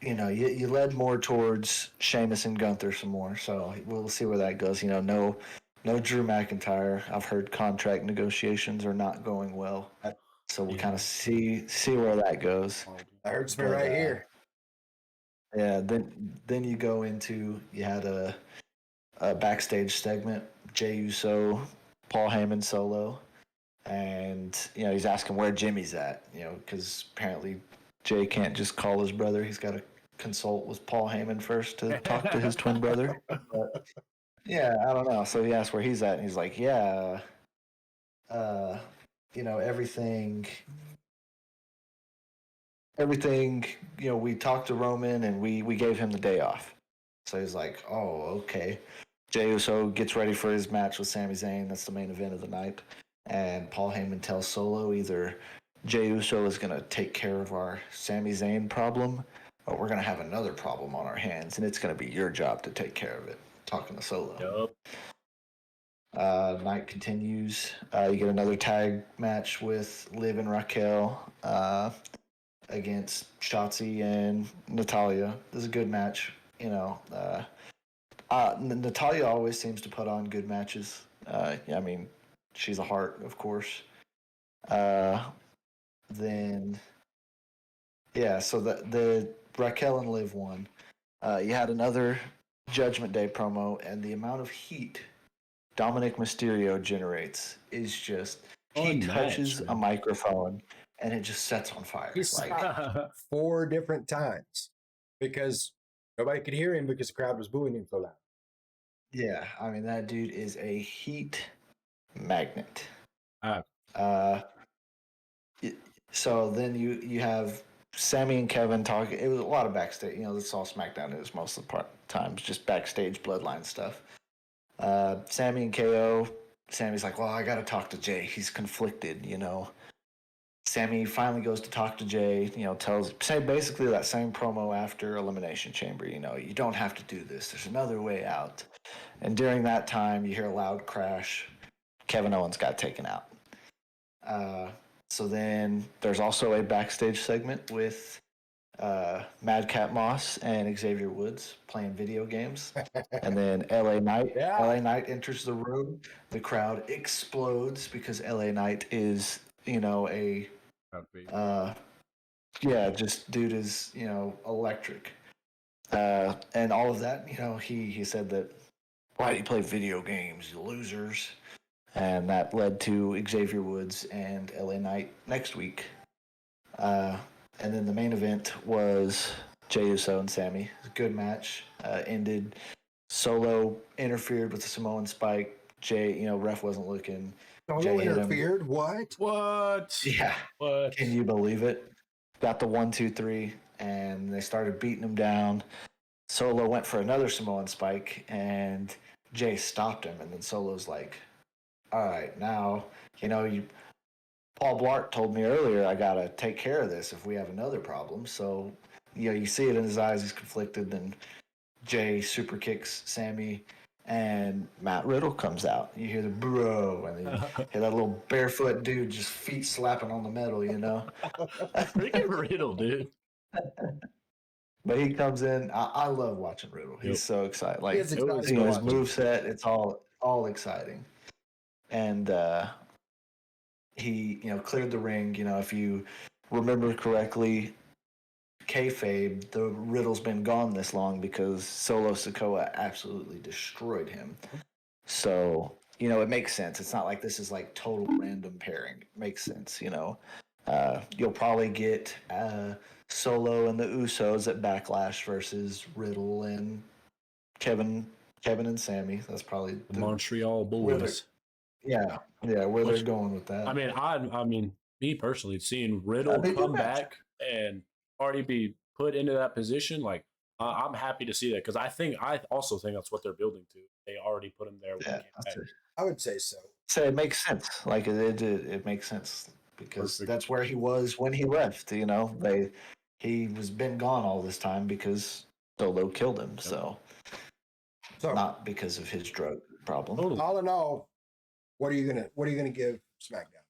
you led more towards Sheamus and Gunther some more. So we'll see where that goes. No Drew McIntyre. I've heard contract negotiations are not going well. So we'll kind of see where that goes. That hurts me right here. Yeah, then you had a backstage segment, Jey Uso, Paul Heyman solo, and he's asking where Jimmy's at, because apparently Jey can't just call his brother; he's got to consult with Paul Heyman first to talk to his twin brother. But, yeah, I don't know. So he asked where he's at, and he's like, "Yeah, uh, everything." Everything, we talked to Roman and we gave him the day off. So he's like, oh, okay. Jey Uso gets ready for his match with Sami Zayn. That's the main event of the night. And Paul Heyman tells Solo either Jey Uso is going to take care of our Sami Zayn problem, or we're going to have another problem on our hands, and it's going to be your job to take care of it. Talking to Solo. Yup. Night continues. You get another tag match with Liv and Raquel. Against Shotzi and Natalia. This is a good match. Natalia always seems to put on good matches. I mean, she's a heart, of course. Then, yeah, so the Raquel and Liv won. You had another Judgment Day promo, and the amount of heat Dominic Mysterio generates is just he touches a microphone and it just sets on fire. He stopped 4 different times because nobody could hear him because the crowd was booing him so loud. Yeah, I mean that dude is a heat magnet. So then you have Sammy and Kevin talking. It was a lot of backstage. That's all SmackDown is most of the times, just backstage bloodline stuff. Sammy and KO. Sammy's like, well, I got to talk to Jey. He's conflicted, Sammy finally goes to talk to Jey, say basically that same promo after Elimination Chamber, you don't have to do this. There's another way out. And during that time, you hear a loud crash. Kevin Owens got taken out. So then there's also a backstage segment with Madcap Moss and Xavier Woods playing video games. And then LA Knight enters the room. The crowd explodes because LA Knight is, just dude is, electric. And all of that, he said that, why do you play video games, you losers? And that led to Xavier Woods and LA Knight next week. And then the main event was Jey Uso and Sammy. It was a good match. Ended. Solo interfered with the Samoan spike. Jey, ref wasn't looking. Solo interfered? What? Yeah. What? Can you believe it? Got the 1, 2, 3, and they started beating him down. Solo went for another Samoan spike, and Jey stopped him. And then Solo's like, all right, now, Paul Blart told me earlier I got to take care of this if we have another problem. So, you see it in his eyes. He's conflicted. Then Jey super kicks Sammy, and Matt Riddle comes out. You hear the bro, and then you hear that little barefoot dude just feet slapping on the metal, Freaking Riddle, dude. But he comes in. I love watching Riddle. He's so excited. Like his his moveset, it's all exciting. And he, cleared the ring. If you remember correctly, kayfabe, the Riddle's been gone this long because Solo Sikoa absolutely destroyed him. So, it makes sense. It's not like this is like total random pairing. It makes sense, You'll probably get Solo and the Usos at Backlash versus Riddle and Kevin and Sammy. That's probably the Montreal Boys. Yeah, where they're going with that. I mean, me personally, seeing Riddle come back and already be put into that position, like I'm happy to see that because I also think that's what they're building to. They already put him there. I would say so. So it makes sense. Like it makes sense. because Perfect. that's where he was when he left. He was been gone all this time because Solo killed him. So not because of his drug problem. Totally. All in all, what are you gonna give SmackDown?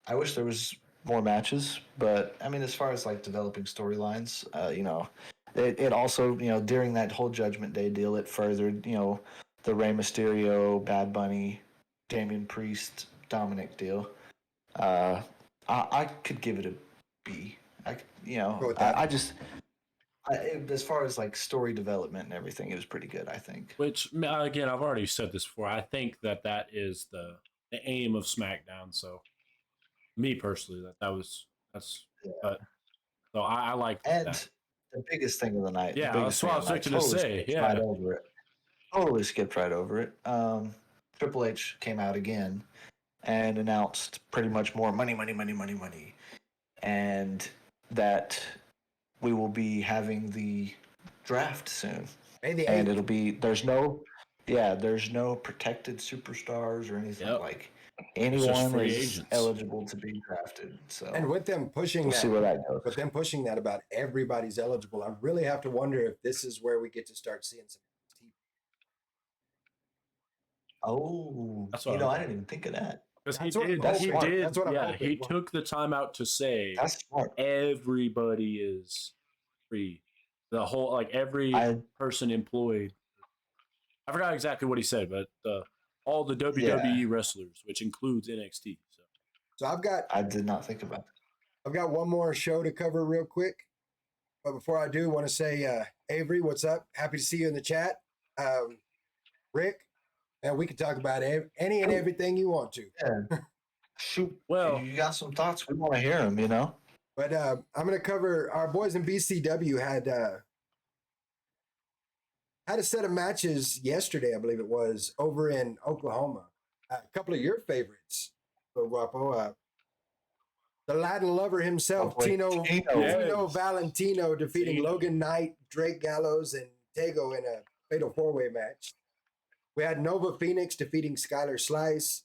I wish there was more matches, but I mean, as far as like developing storylines, it also, during that whole Judgment Day deal, it furthered, the Rey Mysterio, Bad Bunny, Damian Priest, Dominic deal. I could give it a B. Go with that. As far as like story development and everything, it was pretty good, I think. Which again, I've already said this before. I think that is the aim of SmackDown. So, me personally, that's. Yeah. But so I like And that. the biggest thing of the night, Yeah, the biggest that's what I was thing of the night, fixing to say. skipped right Yeah, over it. Totally skipped right over it. Triple H came out again and announced pretty much more money, money, money, money, money, and that we will be having the draft soon, May the and 8th. it'll be there's no protected superstars or anything Yep. like It's just anyone free is agents. eligible to be drafted. So And with them pushing we'll that, see where that goes. with them pushing that about everybody's eligible, I really have to wonder if this is where we get to start seeing some TV. Oh, That's what I didn't even think of that. because he That's what I'm did. That's He smart. did. That's what I'm Yeah, hoping. he took the time out to say That's smart. everybody is free. The whole every person employed. I forgot exactly what he said, but all the WWE wrestlers, which includes NXT. So I did not think about that. I've got one more show to cover real quick. But before I do, I want to say, Avery, what's up? Happy to see you in the chat. Rick, and we can talk about any and everything you want to. Yeah. Shoot. Well, you got some thoughts? We want to hear them, But I'm going to cover our boys in B.C.W. had a set of matches yesterday, I believe it was, over in Oklahoma. A couple of your favorites, so Guapo. The Latin lover himself, Tino Valentino, defeating Logan Knight, Drake Gallows, and Tego in a fatal four-way match. We had Nova Phoenix defeating Skylar Slice.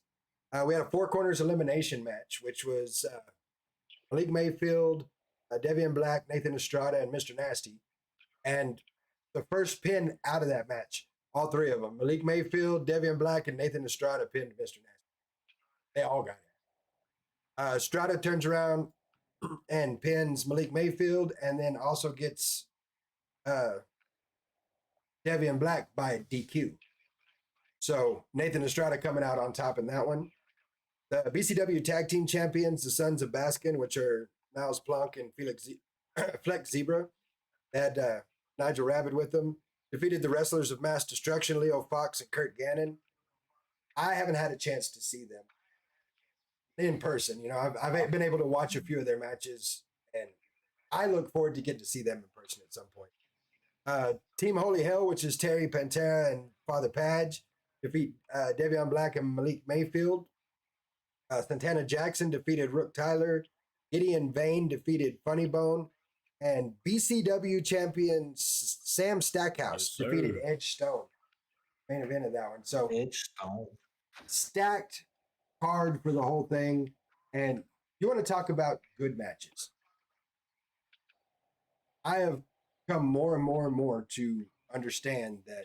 We had a four corners elimination match, which was Malik Mayfield, Devian Black, Nathan Estrada, and Mr. Nasty. And the first pin out of that match, all three of them, Malik Mayfield, Devian Black, and Nathan Estrada pinned Mr. Nasty. They all got it. Estrada turns around and pins Malik Mayfield, and then also gets Devian Black by DQ. So Nathan Estrada coming out on top in that one. The BCW Tag Team Champions, the Sons of Baskin, which are Miles Plunk and Flex Zebra, had Nigel Rabbit with them, defeated the Wrestlers of Mass Destruction, Leo Fox and Kurt Gannon. I haven't had a chance to see them in person. I've been able to watch a few of their matches, and I look forward to getting to see them in person at some point. Team Holy Hell, which is Terry Pantera and Father Padge, defeat Devion Black and Malik Mayfield. Santana Jackson defeated Rook Tyler. Gideon Vane defeated Funny Bone. And BCW champion Sam Stackhouse defeated Edge Stone. Main event of that one. So Edge Stone. Stacked hard for the whole thing. And you want to talk about good matches. I have come more and more and more to understand that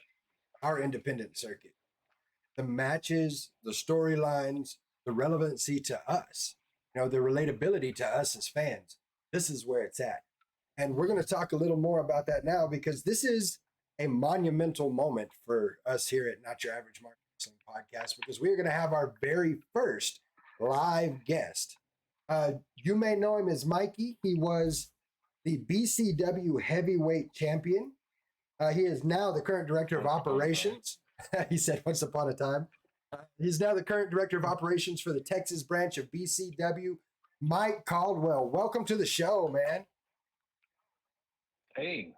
our independent circuit, the matches, the storylines, the relevancy to us, the relatability to us as fans, this is where it's at. And we're going to talk a little more about that now, because this is a monumental moment for us here at Not Your Average Mark Wrestling Podcast, because we're going to have our very first live guest. You may know him as Mikey. He was the BCW heavyweight champion. He is now the current director of operations. He said once upon a time. He's now the current director of operations for the Texas branch of BCW. Mike Caldwell, welcome to the show, man. Hey,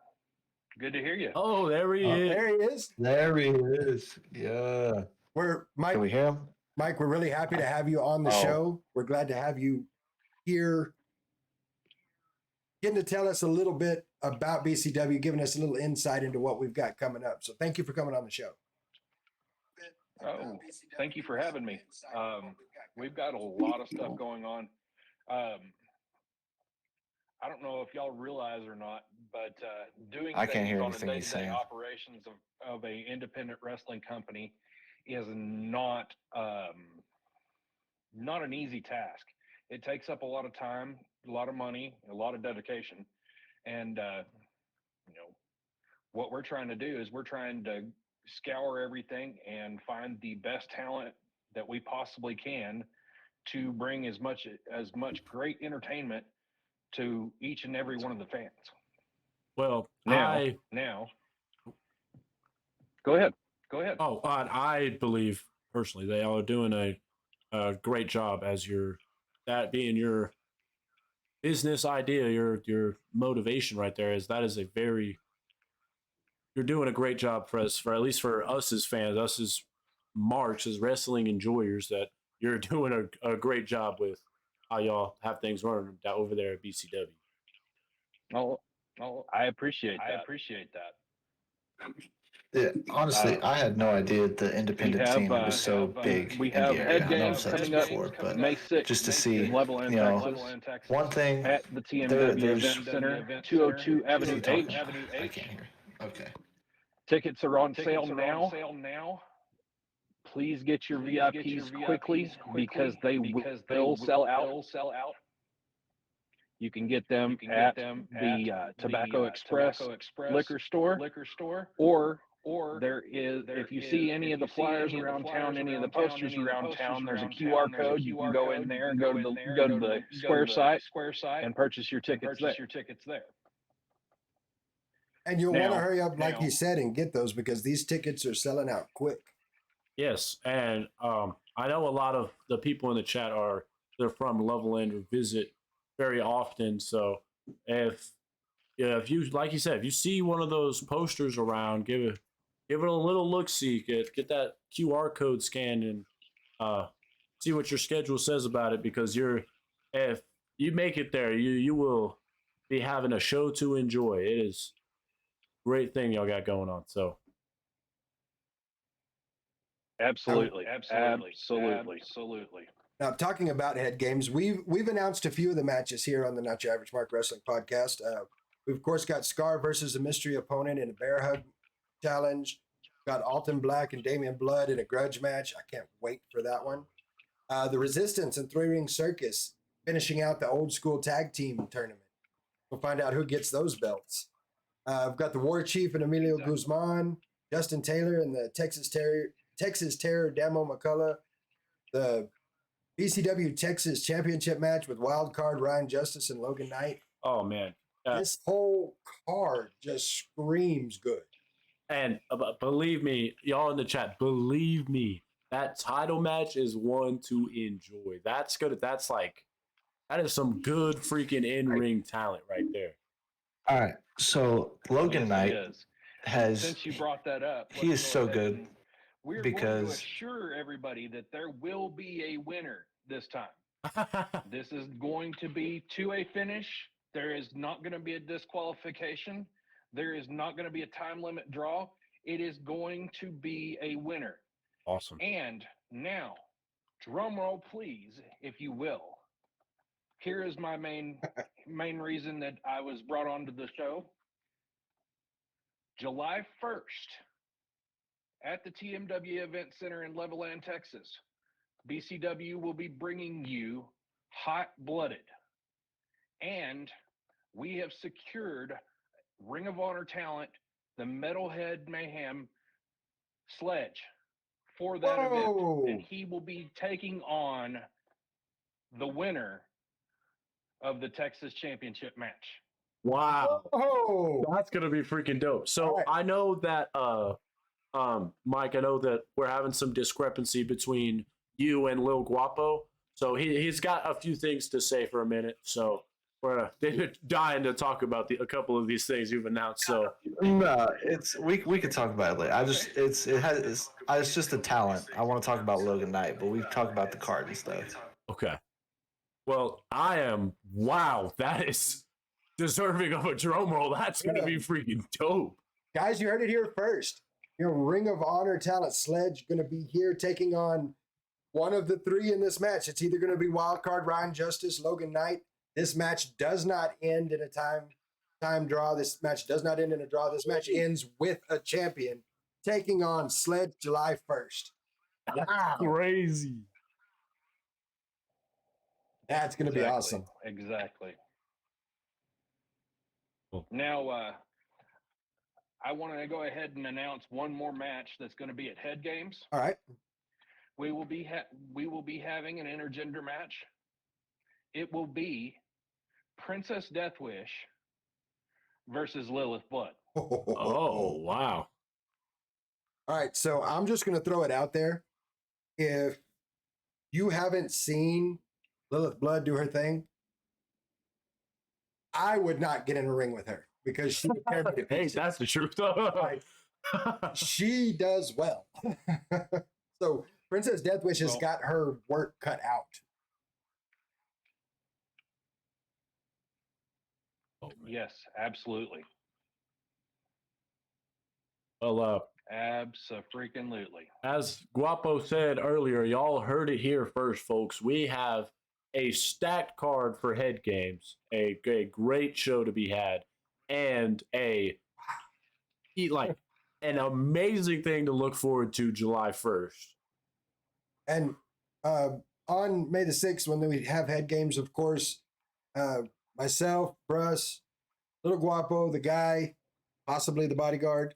good to hear you. Oh, there he is. There he is. There he is. Yeah. Mike, can we hear him? Mike, we're really happy to have you on the show. We're glad to have you here, getting to tell us a little bit about BCW, giving us a little insight into what we've got coming up. So thank you for coming on the show. Oh, thank you for having me. We've got a lot of stuff going on. I don't know if y'all realize or not, but doing I can't things hear on a anything he's day-to-day saying. operations of a independent wrestling company is not an easy task. It takes up a lot of time, a lot of money, a lot of dedication, and you know what we're trying to do is we're trying to scour everything and find the best talent that we possibly can to bring as much great entertainment to each and every one of the fans. Well, Now, go ahead. I believe personally they are doing a great job as that being your business idea, your motivation right there you're doing a great job for us, for at least for us as fans, us as marks, as wrestling enjoyers, that you're doing a great job with how y'all have things running over there at BCW. I appreciate that. Yeah, honestly, I had no idea the independent scene was so big We in have the area. head I know I've games said this coming up before, but May 6th just to see, in Levelland, Texas. one thing, At the TMW there's Event Center, 202 Avenue H. I can't hear. Okay. Tickets are on sale now. Please get your VIPs quickly because they will sell out. You can get them at the Tobacco Express liquor store, or there is, if you see any of the flyers around town, any of the posters around town, there's a QR code. You can go in there and go to the Square site and purchase your tickets there. And you'll want to hurry up, like he said, and get those because these tickets are selling out quick. Yes, and I know a lot of the people in the chat they're from Levelland or visit very often. So if you, like you said, if you see one of those posters around, give it a little look see, get that QR code scanned and see what your schedule says about it, because if you make it there, you will be having a show to enjoy. It is a great thing y'all got going on. So Absolutely. Now, talking about head games, we've announced a few of the matches here on the Not Your Average Mark Wrestling Podcast. We've of course got Scar versus a mystery opponent in a bear hug challenge. Got Alton Black and Damian Blood in a grudge match. I can't wait for that one. The Resistance and Three Ring Circus finishing out the old school tag team tournament. We'll find out who gets those belts. I've got the War Chief and Emilio Guzman, Justin Taylor and the Texas Terror Damo McCullough, the B.C.W. Texas Championship match with wild card Ryan Justice and Logan Knight. Oh man, this whole card just screams good. And believe me, y'all in the chat, believe me, that title match is one to enjoy. That's good. That is some good freaking in-ring talent right there. All right, so Logan Knight has. Since you brought that up, he is so good. We're going to assure everybody that there will be a winner this time. This is going to be to a finish. There is not going to be a disqualification. There is not going to be a time limit draw. It is going to be a winner. Awesome. And now, drum roll, please, if you will. Here is my main reason that I was brought onto the show. July 1st, at the TMW Event Center in Levelland, Texas, BCW will be bringing you Hot Blooded. And we have secured Ring of Honor talent, the Metalhead Mayhem Sledge, for that event. And he will be taking on the winner of the Texas Championship match. Wow. That's going to be freaking dope. So right. I know that, Mike, I know that we're having some discrepancy between you and Lil Guapo. So he's got a few things to say for a minute. So we're dying to talk about a couple of these things you've announced. So no, we could talk about it later. It's just a talent. I want to talk about Logan Knight, but we talk about the card and stuff. Okay. Well, wow, that is deserving of a drum roll. That's going to be freaking dope. Guys, you heard it here first. Ring of Honor talent Sledge going to be here taking on one of the three in this match. It's either going to be wild card Ryan Justice, Logan Knight. This match does not end in a time draw. This match does not end in a draw. This match ends with a champion taking on Sledge July 1st. Wow. Crazy. That's going to be awesome. Exactly. Cool. Now, I want to go ahead and announce one more match that's going to be at Head Games. All right. We will be having an intergender match. It will be Princess Deathwish versus Lilith Blood. Oh, wow. All right, so I'm just going to throw it out there. If you haven't seen Lilith Blood do her thing, I would not get in a ring with her because she would tear me to Hey, pieces. that's the truth. Like, she does well. So Princess Deathwish has got her work cut out. Yes, absolutely. Well, Abso-freaking-lutely. as Guapo said earlier, y'all heard it here first, folks. We have a stacked card for Head Games, a great show to be had, and an amazing thing to look forward to July 1st. And on May the 6th, when we have Head Games, of course, myself, Bruss, Little Guapo, the guy, possibly the bodyguard,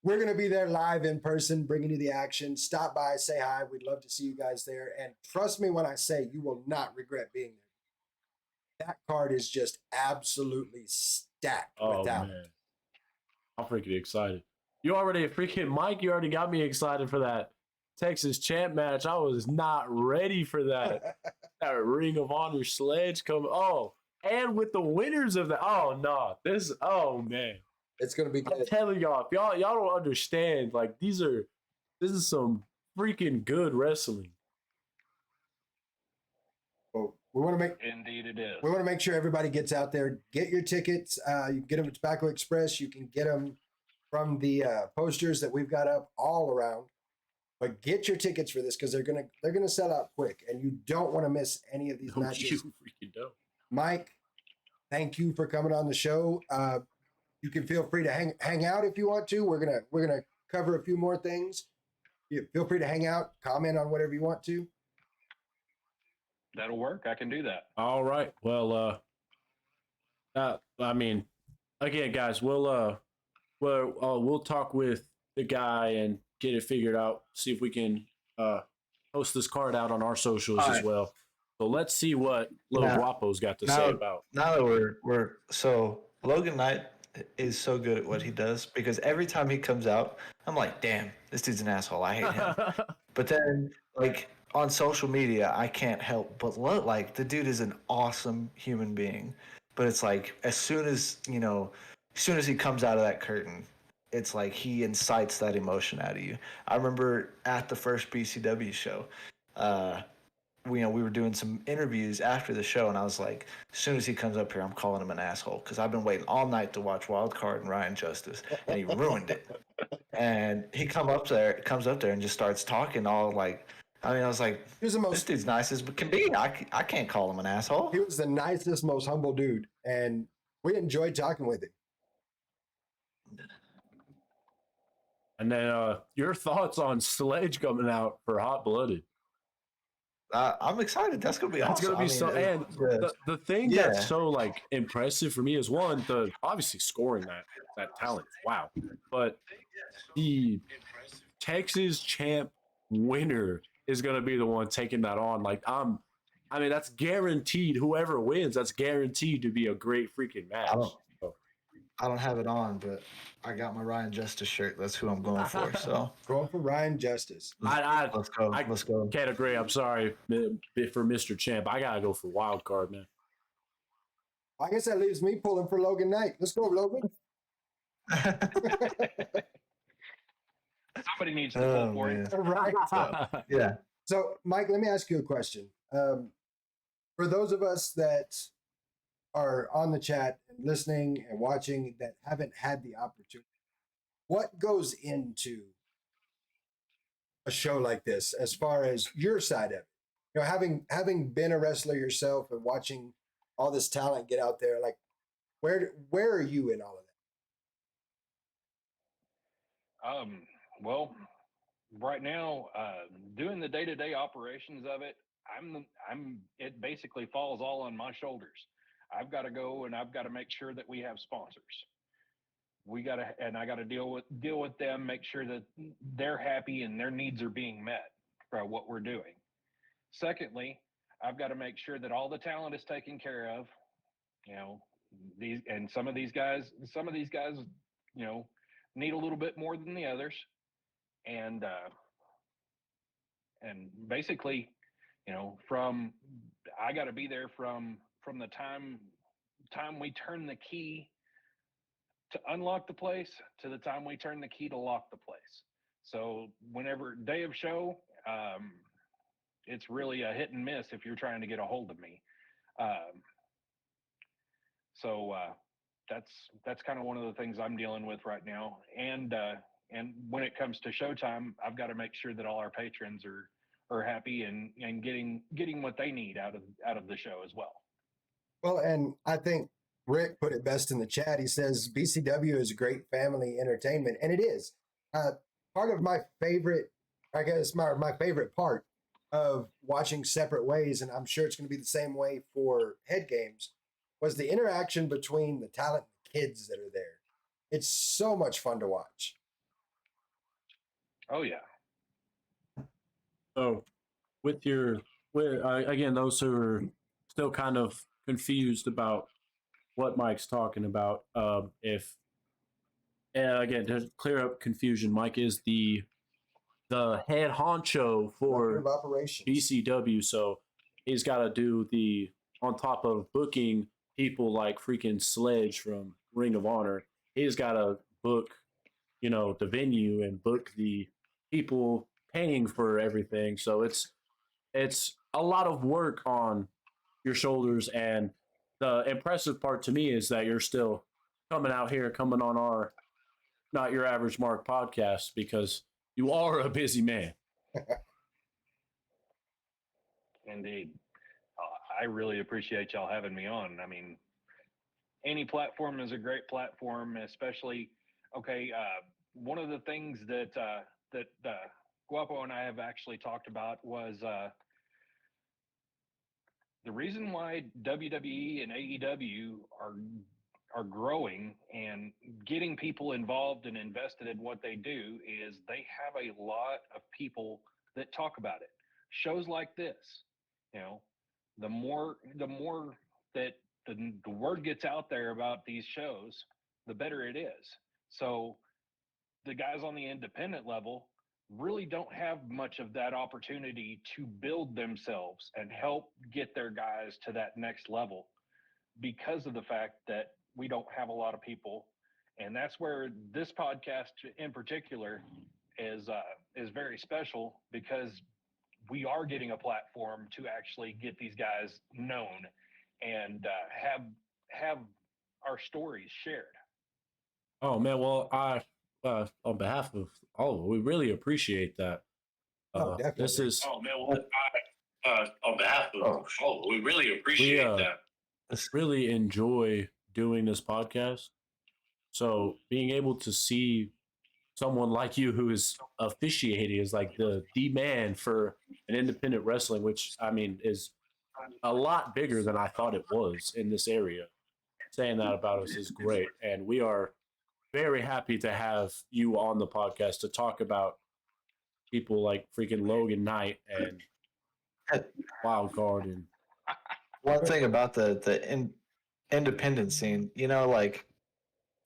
we're going to be there live in person, bringing you the action. Stop by, say hi. We'd love to see you guys there. And trust me when I say you will not regret being there. That card is just absolutely stacked with talent. Man. I'm freaking excited. You already Mike, you already got me excited for that Texas champ match. I was not ready for that. That Ring of Honor Sledge coming. Oh, and with the winners of the man. It's going to be good. I'm telling y'all, if y'all don't understand, like this is some freaking good wrestling. Well, we want to make Indeed it is. We want to make sure everybody gets out there. Get your tickets. You can get them at Tobacco Express. You can get them from the posters that we've got up all around. But get your tickets for this because they're gonna sell out quick, and you don't want to miss any of these matches. You freaking don't. Mike, thank you for coming on the show. You can feel free to hang out if you want to. We're gonna cover a few more things. Feel free to hang out, comment on whatever you want to. That'll work. I can do that. All right. Well, I mean, again, guys, we'll talk with the guy and get it figured out. See if we can post this card out on our socials as well. So let's see what Little Guapo's got to say about. Now that we're so Logan Knight is so good at what he does because every time he comes out, I'm like, damn, this dude's an asshole. I hate him. But then, like on social media, I can't help but like the dude is an awesome human being. But it's like as soon as he comes out of that curtain, it's like he incites that emotion out of you. I remember at the first B.C.W. show, we were doing some interviews after the show, and I was like, as soon as he comes up here, I'm calling him an asshole because I've been waiting all night to watch Wild Card and Ryan Justice, and he ruined it. And he comes up there and just starts talking all like, I was like, this dude's nice as can be. I can't call him an asshole. He was the nicest, most humble dude, and we enjoyed talking with him. And then your thoughts on Sledge coming out for Hot Blooded? I'm excited. That's gonna be awesome. It's gonna be so. And the thing that's so like impressive for me is one, the obviously scoring that talent. Wow, but the Texas champ winner is gonna be the one taking that on. Like that's guaranteed. Whoever wins, that's guaranteed to be a great freaking match. I don't have it on, but I got my Ryan Justice shirt. That's who I'm going for. So going for Ryan Justice. Let's go. Let's go. Can't agree. I'm sorry for Mr. Champ. I gotta go for Wild Card, man. I guess that leaves me pulling for Logan Knight. Let's go, Logan. Somebody needs to pull for you. Right. Yeah. So, Mike, let me ask you a question. For those of us that are on the chat and listening and watching that haven't had the opportunity, what goes into a show like this as far as your side of it? You know, having been a wrestler yourself and watching all this talent get out there, like where are you in all of Well, right now, doing the day-to-day operations of it, it basically falls all on my shoulders. I've got to go and I've got to make sure that we have sponsors. And I got to deal with them, make sure that they're happy and their needs are being met for what we're doing. Secondly, I've got to make sure that all the talent is taken care of. You know, some of these guys, you know, need a little bit more than the others, and basically, you know, I got to be there from the time we turn the key to unlock the place to the time we turn the key to lock the place. So whenever day of show, it's really a hit and miss if you're trying to get a hold of me. So that's kind of one of the things I'm dealing with right now. And when it comes to showtime, I've got to make sure that all our patrons are happy and getting what they need out of the show as well. Well, and I think Rick put it best in the chat. He says BCW is great family entertainment, and it is. Part of my favorite, I guess, my favorite part of watching Separate Ways, and I'm sure it's going to be the same way for Head Games, was the interaction between the talent and the kids that are there. It's so much fun to watch. Oh yeah. So, again, those who are still kind of confused about what Mike's talking about, if again to clear up confusion, Mike is the head honcho Director for of operations. B.C.W. So he's got to do the on top of booking people like freaking Sledge from Ring of Honor. He's got to book, you know, the venue and book the people paying for everything. So it's a lot of work on your shoulders. And the impressive part to me is that you're still coming out here, coming on our Not Your Average Mark podcast, because you are a busy man. Indeed. I really appreciate y'all having me on. I mean, any platform is a great platform, especially, okay, one of the things that Guapo and I have actually talked about was the reason why WWE and AEW are growing and getting people involved and invested in what they do is they have a lot of people that talk about it. Shows like this, you know, the more that the word gets out there about these shows, the better it is. So the guys on the independent level really don't have much of that opportunity to build themselves and help get their guys to that next level because of the fact that we don't have a lot of people. And that's where this podcast in particular is very special, because we are getting a platform to actually get these guys known and have our stories shared. Oh man, well I on behalf of all, we really appreciate that. Definitely. This is man, well, on behalf of all, we really appreciate that. Really enjoy doing this podcast. So being able to see someone like you who is officiating is like the man for an independent wrestling, which I mean is a lot bigger than I thought it was in this area. Saying that about us is great, and we are very happy to have you on the podcast to talk about people like freaking Logan Knight and Wild Card. And one thing about the independent scene, you know, like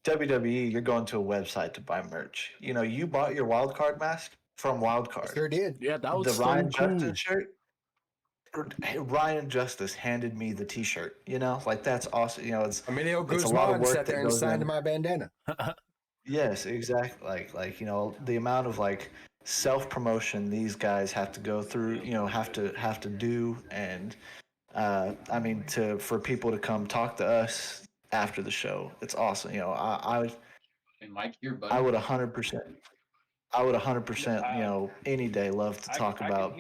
WWE, you're going to a website to buy merch. You know, you bought your wild card mask from Wild Card. Sure did. yeah, that was The so Ryan cool. Justice shirt. Ryan Justice handed me the T-shirt. You know, like that's awesome. You know, Emilio it's a lot of Guzman work sat there that and goes signed in. my bandana. Yes, exactly. Like you know, the amount of like self promotion these guys have to go through. You know, have to do, and I mean, for people to come talk to us after the show, it's awesome. You know, And Mike, your I buddy. would 100%. I would 100%, any day love to talk about,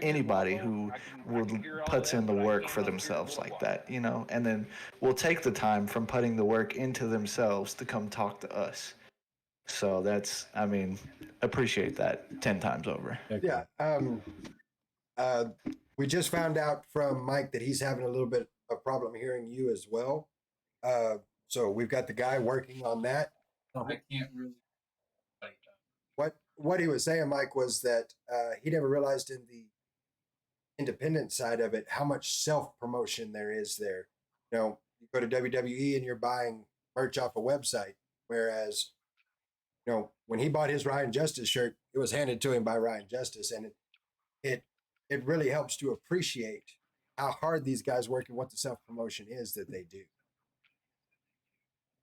anybody who puts in the work for themselves like that, and then we'll take the time from putting the work into themselves to come talk to us. So appreciate that 10 times over. Yeah. Uh, we just found out from Mike that he's having a little bit of problem hearing you as well. So we've got the guy working on that. I can't really. What he was saying, Mike, was that he never realized in the independent side of it how much self promotion there is there. You go to WWE and you're buying merch off a website, whereas when he bought his Ryan Justice shirt, it was handed to him by Ryan Justice, and it it really helps to appreciate how hard these guys work and what the self promotion is that they do.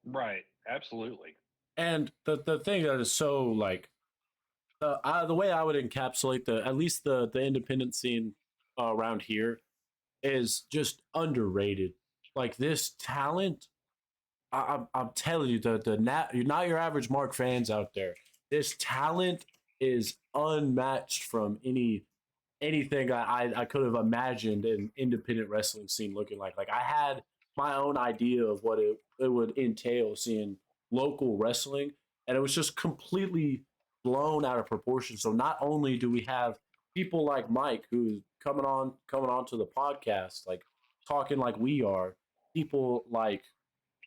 Right. Absolutely. And the thing that is so like the way I would encapsulate the at least the independent scene around here is just underrated. Like this talent, I'm telling you, you're not your average Mark fans out there. This talent is unmatched from anything I could have imagined an independent wrestling scene looking like. Like I had my own idea of what it would entail seeing local wrestling, and it was just completely blown out of proportion. So not only do we have people like Mike who's coming on to the podcast, like talking like we are, people like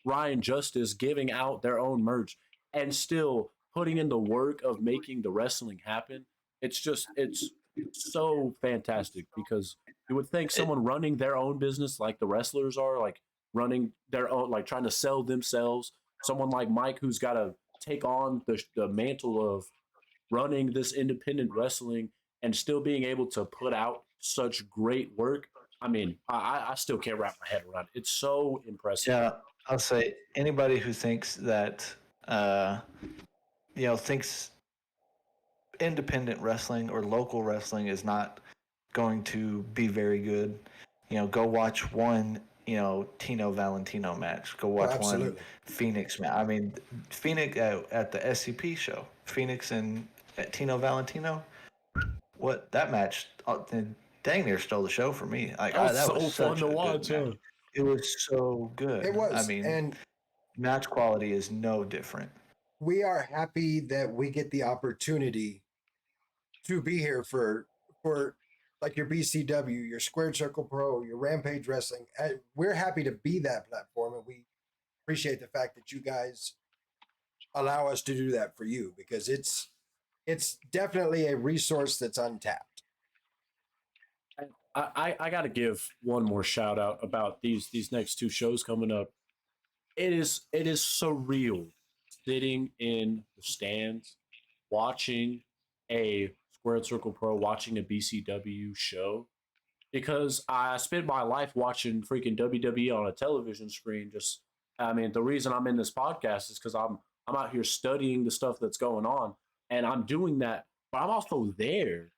Ryan Justice giving out their own merch and still putting in the work of making the wrestling happen. It's so fantastic because you would think It, someone running their own business like the wrestlers are, like running their own, like trying to sell themselves, someone like Mike who's got to take on the mantle of running this independent wrestling and still being able to put out such great work. I mean, I still can't wrap my head around it. It's so impressive. yeah, I'll say anybody who thinks that, uh, thinks independent wrestling or local wrestling is not going to be very good, go watch one, Tino Valentino match. Go Oh, watch one absolutely. Phoenix match. I mean, Phoenix at the SCP show, Phoenix and Tino Valentino. What that match? Dang near stole the show for me. That was That was so fun such to a good watch, match. huh? It was so good. It I was. mean, And match quality is no different. we are happy that we get the opportunity to be here for like your BCW, your Squared Circle Pro, your Rampage Wrestling. We're happy to be that platform, and we appreciate the fact that you guys allow us to do that for you because it's definitely a resource that's untapped. I got to give one more shout out about these next two shows coming up. It is surreal sitting in the stands watching a Squared Circle Pro, watching a BCW show because I spent my life watching freaking WWE on a television screen. Just, I mean, the reason I'm in this podcast is because I'm out here studying the stuff that's going on, and I'm doing that, but I'm also there,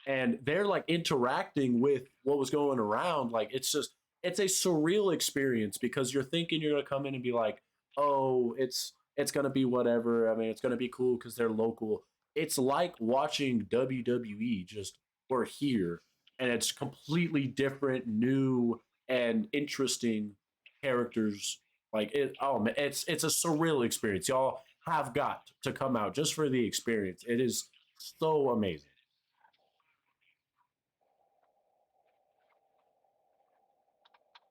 and they're like interacting with what was going around. Like it's a surreal experience because you're thinking you're gonna come in and be like, oh, it's gonna be whatever. I mean, it's gonna be cool because they're local. It's like watching WWE. Just we're here and it's completely different, new and interesting characters. Like it, oh man, it's a surreal experience. Y'all have got to come out just for the experience. It is so amazing.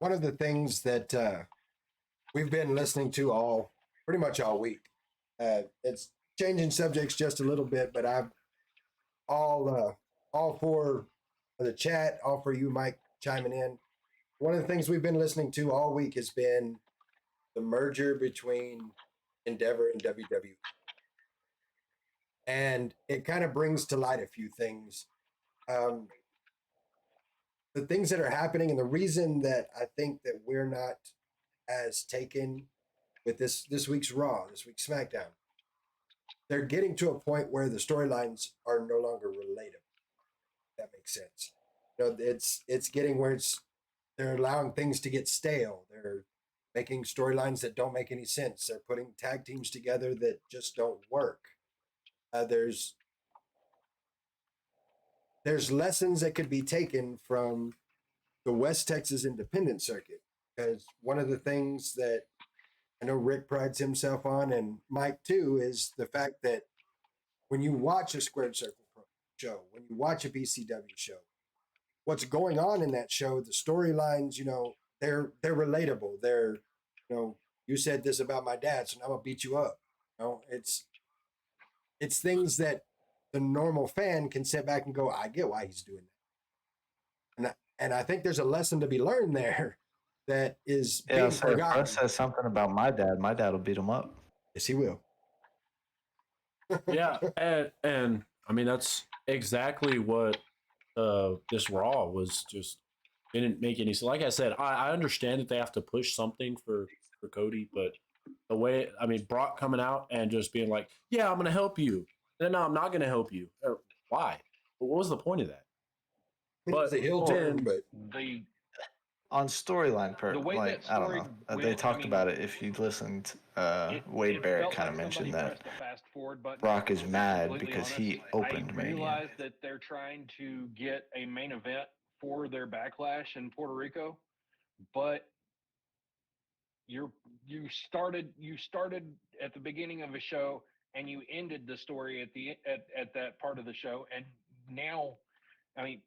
One of the things that we've been listening to all pretty much all week. It's changing subjects just a little bit, but I've all for the chat, all for you, Mike, chiming in. One of the things we've been listening to all week has been the merger between Endeavor and WWE. And it kind of brings to light a few things. Um, the things that are happening, and the reason that I think that we're not as taken with this week's Raw, this week's SmackDown, they're getting to a point where the storylines are no longer relatable. If that makes sense. It's getting where they're allowing things to get stale. They're making storylines that don't make any sense. They're putting tag teams together that just don't work. There's lessons that could be taken from the West Texas independent circuit, because one of the things that I know Rick prides himself on, and Mike too, is the fact that when you watch a Squared Circle show, when you watch a B.C.W. show, what's going on in that show, the storylines, they're relatable. They're, you said this about my dad, so now I'm gonna beat you up. It's things that the normal fan can sit back and go, I get why he's doing that. And I think there's a lesson to be learned there that is being So if forgotten. Russ says something about my dad will beat him up. Yes, he will. Yeah, and I mean that's exactly what this Raw was. Just didn't make any sense. Like I said, I understand that they have to push something for Cody, but the way, I mean, Brock coming out and just being like, "Yeah, I'm going to help you," then no, I'm not going to help you. Why? What was the point of that? It was a heel turn, but the On storyline, the way like that I don't story know. They went, talked about it. If you listened, Wade it Barrett felt kind like of mentioned somebody that pressed the fast forward button. Brock is To be mad completely because honest, he opened I Mania. realize that they're trying to get a main event for their backlash in Puerto Rico, but you started at the beginning of a show and you ended the story at that part of the show, and now, I mean,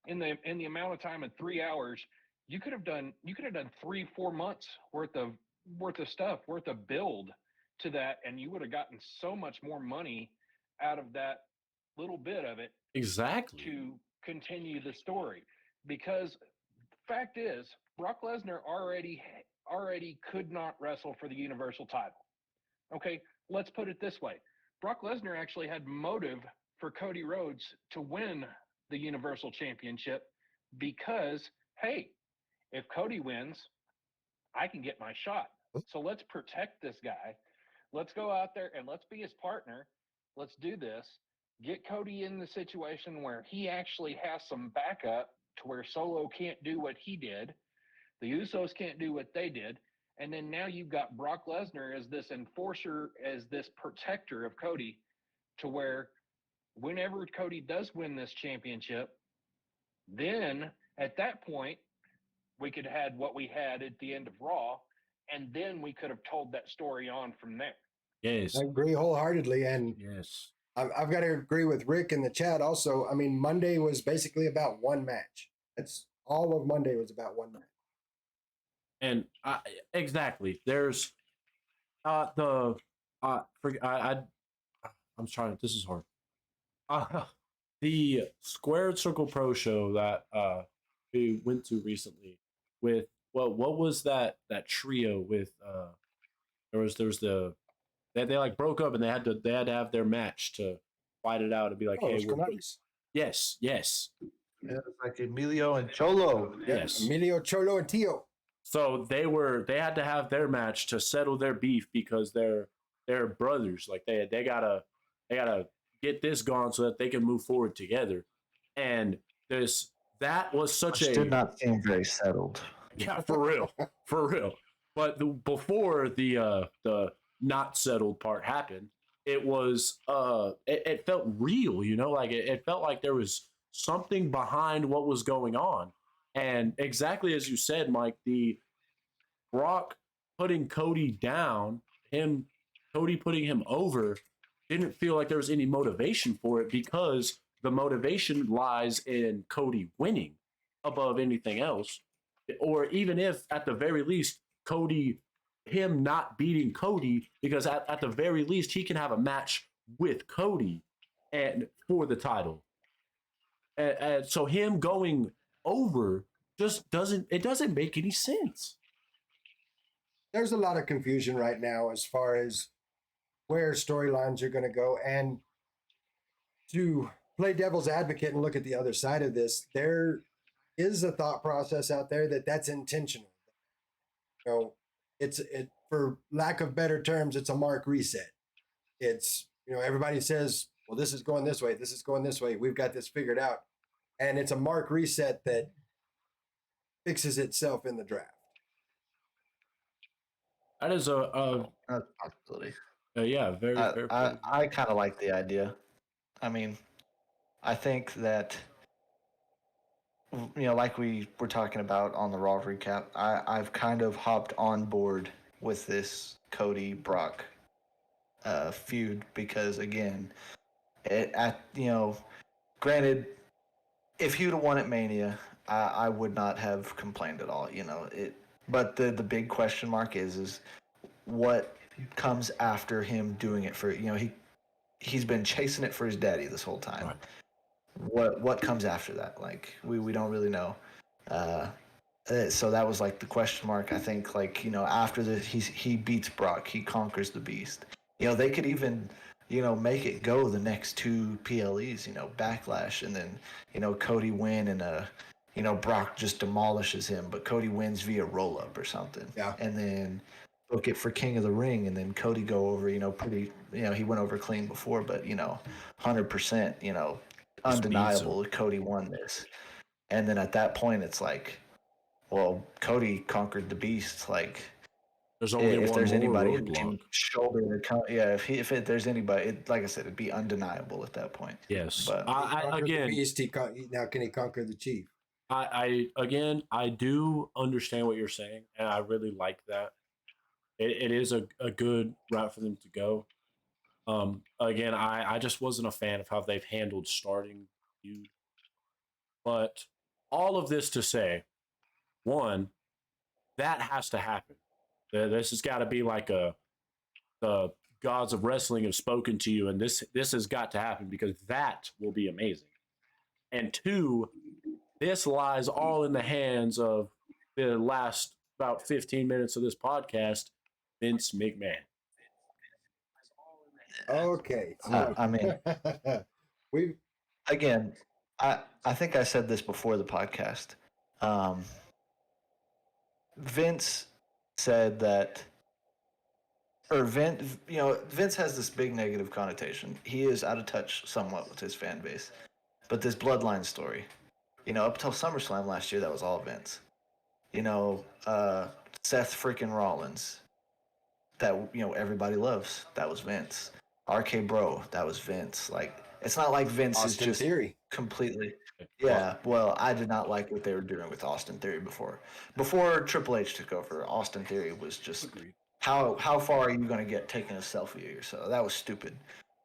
in the amount of time in 3 hours, you could have done 3-4 months worth of stuff, worth of build to that, and you would have gotten so much more money out of that little bit of it Exactly. to continue the story. Because fact is, Brock Lesnar already could not wrestle for the Universal title. Okay, let's put it this way. Brock Lesnar actually had motive for Cody Rhodes to win the Universal Championship because, hey, if Cody wins, I can get my shot. So let's protect this guy. Let's go out there and let's be his partner. Let's do this. Get Cody in the situation where he actually has some backup to where Solo can't do what he did. The Usos can't do what they did. And then now you've got Brock Lesnar as this enforcer, as this protector of Cody, to where whenever Cody does win this championship, then at that point, we could have had what we had at the end of Raw, and then we could have told that story on from there. Yes. I agree wholeheartedly. And Yes. I've got to agree with Rick in the chat also. I mean, Monday was basically about one match. That's all of Monday was about one match. And exactly. There's I'm trying. This is hard. The Squared Circle Pro show that we went to recently with what was that trio with there was the they like broke up and they had to have their match to fight it out and be like, Oh, hey, it was nice. yes. Yeah, it's like Emilio and Cholo. Yes. Emilio, Cholo, and Tio. So they had to have their match to settle their beef because they're brothers. Like they gotta get this gone so that they can move forward together. And that was such Which a did not seem very settled. yeah, for real. But before the not settled part happened, it was it felt real, like it felt like there was something behind what was going on. And exactly as you said, Mike, the Brock putting Cody down, Cody putting him over, didn't feel like there was any motivation for it because the motivation lies in Cody winning above anything else. Or even if at the very least, him not beating Cody, because at the very least, he can have a match with Cody and for the title. And so him going over just doesn't make any sense. There's a lot of confusion right now as far as where storylines are going to go. And to play devil's advocate and look at the other side of this, there is a thought process out there that's intentional. It's for lack of better terms, it's a mark reset. It's, everybody says, well, this is going this way. This is going this way. We've got this figured out. And it's a mark reset that fixes itself in the draft. That is That's a possibility. Yeah, very fair point of view. I kind of like the idea. I mean, I think that like we were talking about on the Raw recap, I've kind of hopped on board with this Cody Brock feud because again, granted, if he would have won at Mania, I would not have complained at all. But the big question mark is what comes after him doing it for he's been chasing it for his daddy this whole time. Right. What comes after that? Like we don't really know. Uh, so that was like the question mark. I think after he beats Brock, he conquers the Beast. They could even make it go the next two PLEs. Backlash, and then Cody win and Brock just demolishes him, but Cody wins via roll up or something. Yeah. And then book it for King of the Ring, and then Cody go over. Pretty. He went over clean before, but 100%. Undeniable. Cody won this, and then at that point, it's like, well, Cody conquered the Beast. Like, There's only if one there's more anybody who roadblock. can shoulder the if there's anybody, like I said, it'd be undeniable at that point. Yes. But Again, the Beast, now can he conquer the Chief? I do understand what you're saying, and I really like that. It is a good route for them to go. Again, I just wasn't a fan of how they've handled starting feud. But all of this to say, one, that has to happen. This has got to be like the gods of wrestling have spoken to you, and this has got to happen because that will be amazing. And two, this lies all in the hands of the last about 15 minutes of this podcast, Vince McMahon. Okay. I mean, we again, I think I said this before the podcast. Vince said that, or Vince has this big negative connotation. He is out of touch somewhat with his fan base. But this bloodline story, up till SummerSlam last year, that was all Vince. Seth freaking Rollins, that everybody loves, that was Vince. RK Bro, that was Vince. Like, it's not like Vince is Austin just Theory. completely. Yeah, well, I did not like what they were doing with Austin Theory before Triple H took over. Austin Theory was just Agreed. how far are you going to get taking a selfie of yourself? That was stupid.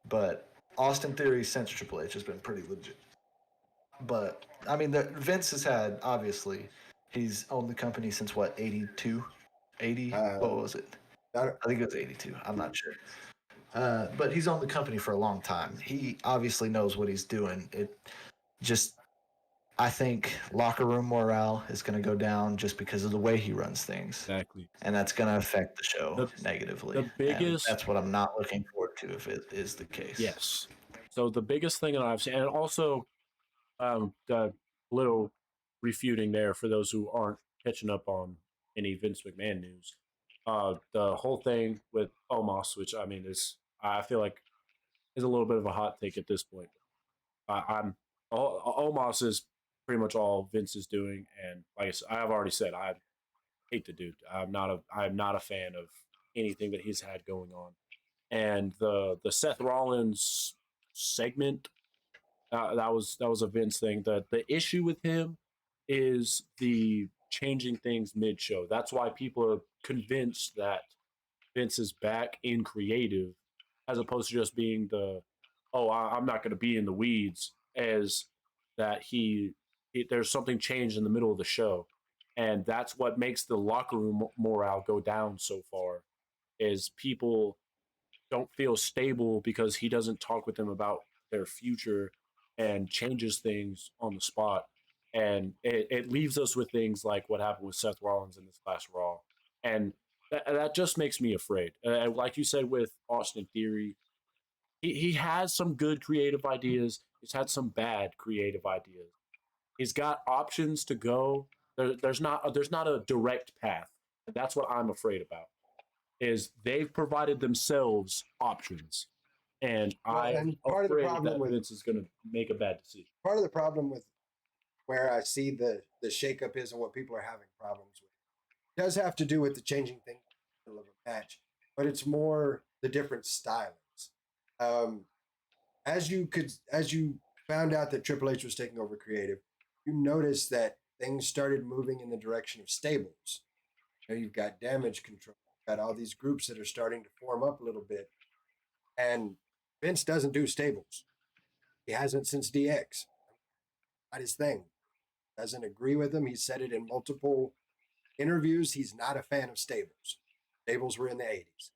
But Austin Theory since Triple H has been pretty legit. But I mean, Vince has had, obviously, he's owned the company since what, 82, 80? What was it? I think it was 82. I'm not sure. But he's owned the company for a long time. He obviously knows what he's doing. It just, I think locker room morale is going to go down just because of the way he runs things. Exactly. And that's going to affect the show negatively. The biggest. And that's what I'm not looking forward to if it is the case. Yes. So the biggest thing that I've seen, and also the little refuting there for those who aren't catching up on any Vince McMahon news. The whole thing with Omos, which I mean is, I feel like is a little bit of a hot take at this point. I'm Omos is pretty much all Vince is doing, and like I said, I have already said I hate the dude. I'm not a fan of anything that he's had going on. And the Seth Rollins segment, that was a Vince thing. The issue with him is the changing things mid show. That's why people are convinced that Vince is back in creative, as opposed to just being I'm not going to be in the weeds, as that there's something changed in the middle of the show, and that's what makes the locker room morale go down so far. Is people don't feel stable because he doesn't talk with them about their future and changes things on the spot. And it leaves us with things like what happened with Seth Rollins in this last Raw. And that just makes me afraid. Like you said with Austin Theory, he has some good creative ideas. He's had some bad creative ideas. He's got options to go. There's not a direct path. And that's what I'm afraid about. Is they've provided themselves options, and I'm part of the afraid problem that with Vince is going to make a bad decision. part of the problem with where I see the shakeup is and what people are having problems with does have to do with the changing thing in the middle of a match. but it's more the different stylings. Um, as you found out that Triple H was taking over creative, you noticed that things started moving in the direction of stables. You've got Damage Control, you've got all these groups that are starting to form up a little bit, and Vince doesn't do stables. He hasn't since DX. Not his thing. Doesn't agree with him. He said it in multiple interviews. He's not a fan of stables. Stables were in the 80s.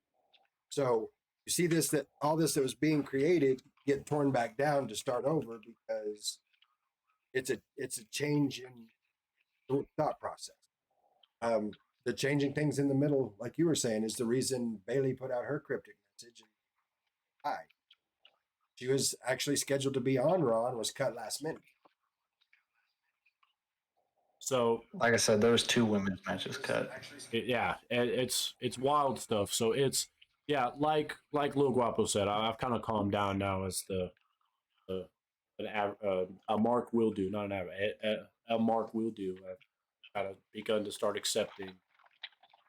So you see this, that all this that was being created get torn back down to start over because it's a change in thought process. The changing things in the middle, like you were saying, is the reason Bailey put out her cryptic message. And hi, she was actually scheduled to be on Raw and was cut last minute. So, like I said, there was 2 women's matches cut. it's wild stuff. So it's like Lil Guapo said, I've kind of calmed down now as the a mark will do, not an average, a mark will do. I've kind of begun to start accepting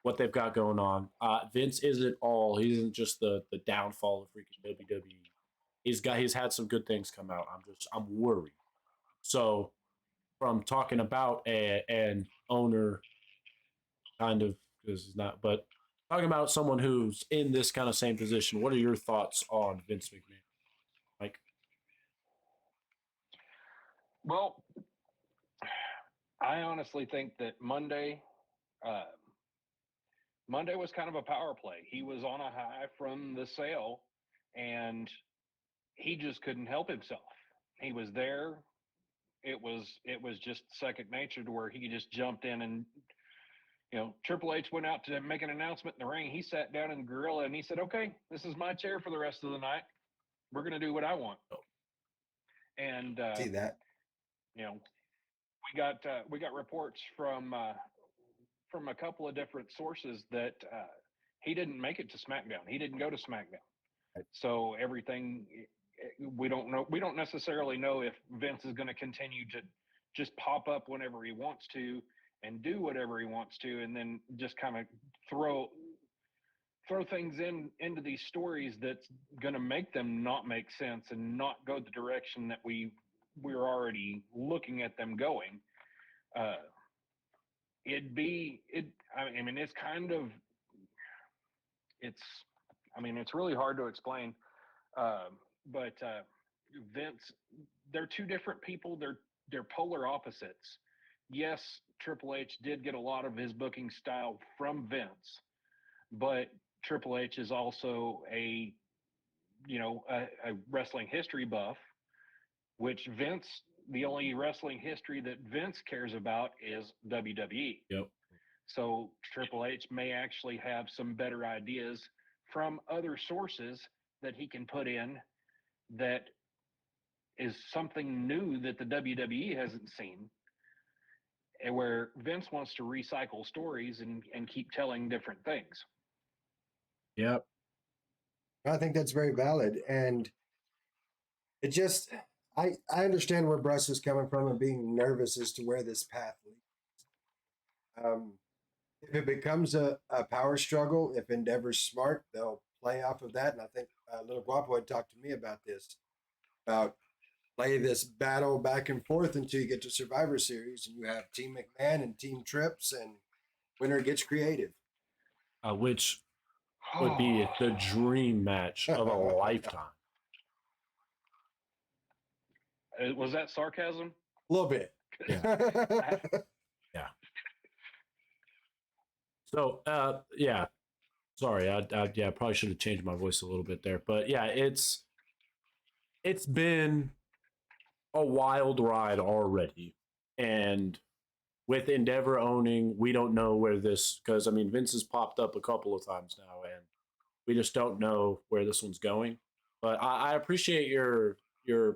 what they've got going on. Vince isn't all. He isn't just the downfall of freaking WWE. He's had some good things come out. I'm worried. So from talking about an owner, kind of, because he's not, but talking about someone who's in this kind of same position. What are your thoughts on Vince McMahon, Mike? Well, I honestly think that uh, Monday was kind of a power play. He was on a high from the sale, and he just couldn't help himself. He was there. It was just second nature to where he just jumped in, and Triple H went out to make an announcement in the ring. He sat down in the gorilla and he said, "Okay, this is my chair for the rest of the night. We're going to do what I want." And See that? you know, we got reports from a couple of different sources that he didn't make it to SmackDown. He didn't go to SmackDown. So everything, we don't know. We don't necessarily know if Vince is going to continue to just pop up whenever he wants to and do whatever he wants to, and then just kind of throw things into these stories that's going to make them not make sense and not go the direction that we're already looking at them going. I mean, it's kind of, it's, I mean, it's really hard to explain. But Vince, they're 2 different people. They're polar opposites. Yes, Triple H did get a lot of his booking style from Vince, but Triple H is also a wrestling history buff, which the only wrestling history that Vince cares about is WWE. Yep. So Triple H may actually have some better ideas from other sources that he can put in that is something new that the WWE hasn't seen, and where Vince wants to recycle stories and keep telling different things. Yep. I think that's very valid. And it just, I understand where Bruss is coming from and being nervous as to where this path leads. If it becomes a power struggle, if Endeavor's smart, they'll play off of that. And I think Little Guapo had talked to me about this, about play this battle back and forth until you get to Survivor Series and you have Team McMahon and Team Trips and winner gets creative. Which would be the dream match of a lifetime. Was that sarcasm? A little bit. Yeah. Yeah. So, yeah. Sorry, I probably should have changed my voice a little bit there, but yeah, it's been a wild ride already, and with Endeavor owning, we don't know where this, because I mean Vince has popped up a couple of times now, and we just don't know where this one's going. But I appreciate your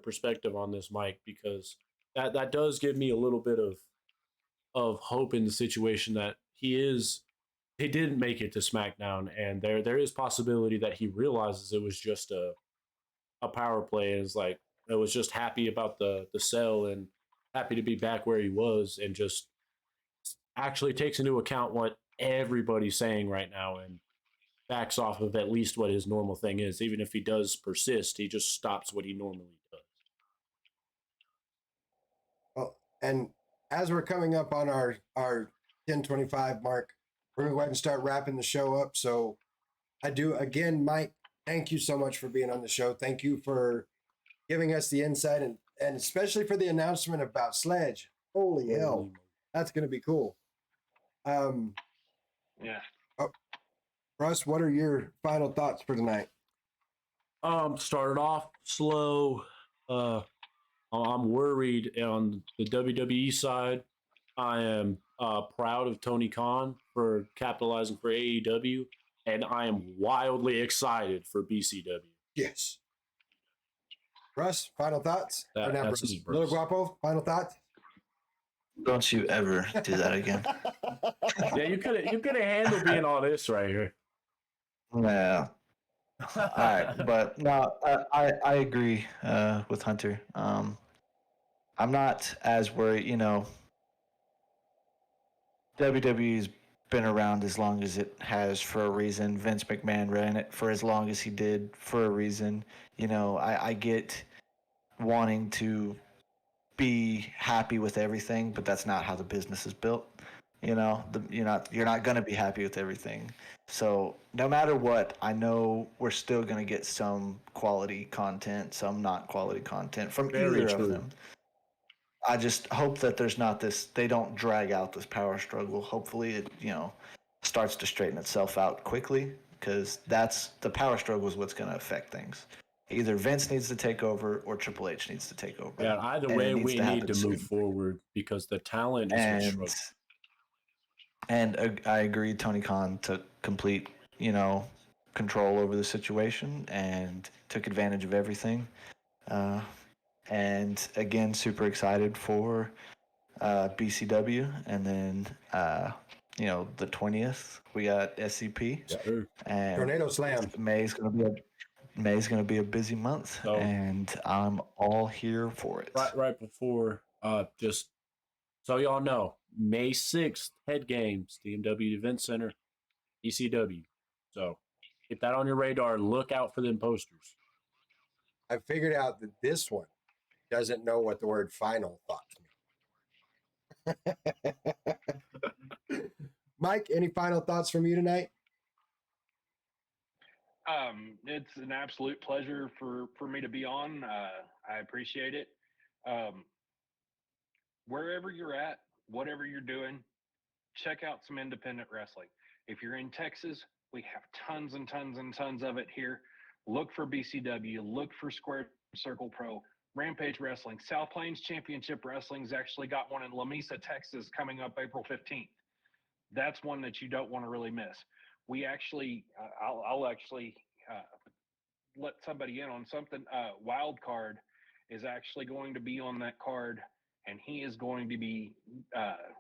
perspective on this, Mike, because that does give me a little bit of hope in the situation that he didn't make it to SmackDown, and there is possibility that he realizes it was just a power play, and is like, I was just happy about the sell and happy to be back where he was, and just actually takes into account what everybody's saying right now, and backs off of at least what his normal thing is. Even if he does persist, he just stops what he normally does. Well, and as we're coming up on our 10:25 mark, we're going to go ahead and start wrapping the show up. So I do, again, Mike, thank you so much for being on the show. Thank you for giving us the insight and especially for the announcement about Sledge. Holy hell, that's going to be cool. Yeah. Oh, Russ, what are your final thoughts for tonight? Started off slow. I'm worried on the WWE side. I am proud of Tony Khan for capitalizing for AEW, and I am wildly excited for BCW. Yes. Russ, final thoughts? That's Bruce. me, Bruce. Little Guapo, final thoughts? Don't you ever do that again. Yeah, you could have handled being all this right here. Yeah. All right, but no, I agree with Hunter. I'm not as worried. WWE's been around as long as it has for a reason. Vince McMahon ran it for as long as he did for a reason. I get wanting to be happy with everything, but that's not how the business is built. You're not going to be happy with everything. So no matter what, I know we're still going to get some quality content, some not quality content from Very either true. of them. I just hope that there's not they don't drag out this power struggle. Hopefully it, starts to straighten itself out quickly, because the power struggle is what's going to affect things. Either Vince needs to take over or Triple H needs to take over. Yeah, either And way, it needs we to need happen to soon. move forward because the talent is what's struggling. And I agree, Tony Khan took complete, control over the situation and took advantage of everything. And again, super excited for BCW. And then, the 20th, we got SCP. Sure. And Tornado Slam. May's gonna be a busy month, and I'm all here for it. Right before, just so y'all know, May 6th, Head Games, DMW Event Center, B.C.W. So get that on your radar. Look out for them posters. I figured out that this one doesn't know what the word final thoughts mean. Mike, any final thoughts from you tonight? It's an absolute pleasure for me to be on. I appreciate it. Wherever you're at, whatever you're doing, check out some independent wrestling. If you're in Texas, we have tons and tons and tons of it here. Look for BCW, look for Square Circle Pro, Rampage Wrestling, South Plains Championship Wrestling's actually got one in La Mesa, Texas, coming up April 15th. That's one that you don't want to really miss. We actually, I'll actually let somebody in on something. Wild Card is actually going to be on that card, and he is going to be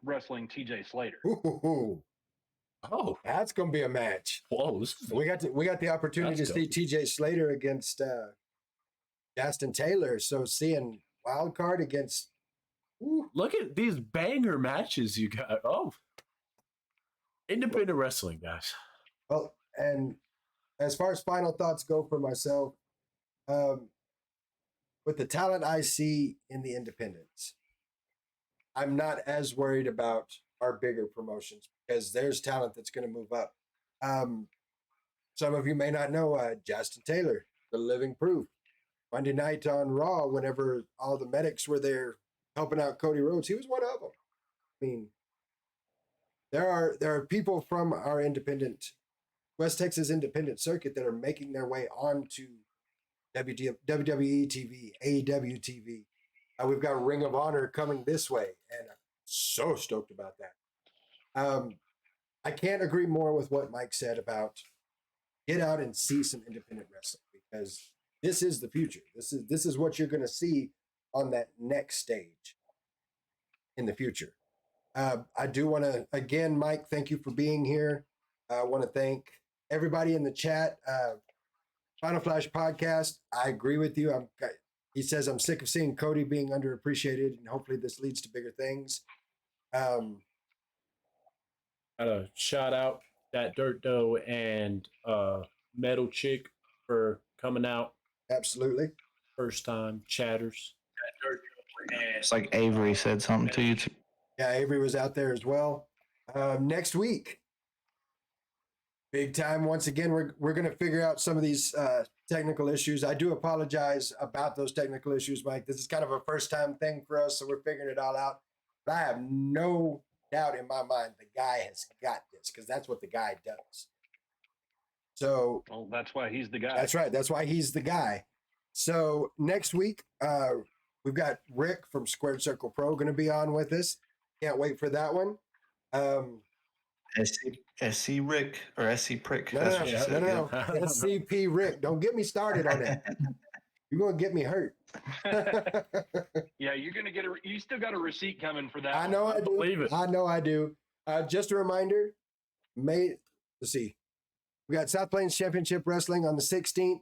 wrestling TJ Slater. Ooh. Oh, that's going to be a match. Whoa! We got the opportunity to see TJ Slater against Justin Taylor. So seeing Wild Card against. Look at these banger matches you got. Oh, independent wrestling, guys. Well, and as far as final thoughts go for myself, with the talent I see in the independents, I'm not as worried about our bigger promotions because there's talent that's going to move up. Some of you may not know Justin Taylor, the living proof. Monday night on Raw, whenever all the medics were there helping out Cody Rhodes, he was one of them. I mean, there are people from our independent West Texas independent circuit that are making their way onto WWE TV, AEW TV. We've got Ring of Honor coming this way, and I'm so stoked about that. I can't agree more with what Mike said about get out and see some independent wrestling, because this is the future. This is what you're going to see on that next stage in the future. I do want to, again, Mike, thank you for being here. I want to thank everybody in the chat. Final Flash Podcast, I agree with you. He says, I'm sick of seeing Cody being underappreciated, and hopefully this leads to bigger things. Got a shout out that Dirt Dough and Metal Chick for coming out Absolutely. first time chatters. It's like Avery said something to you too. Yeah, Avery was out there as well. Next week, big time. Once again, we're going to figure out some of these technical issues. I do apologize about those technical issues, Mike. This is kind of a first time thing for us, so we're figuring it all out. But I have no doubt in my mind the guy has got this because that's what the guy does. So, well, that's why he's the guy. That's right. That's why he's the guy. So next week, we've got Rick from Squared Circle Pro going to be on with us. Can't wait for that one. SC Rick or SC Prick. No, That's no, what you no, said. no, no. SCP Rick. Don't get me started on that. You're going to get me hurt. Yeah, you're gonna get you still got a receipt coming for that. I know one. I do. Believe it. I know I do. Just a reminder, let's see. We got South Plains Championship Wrestling on the 16th.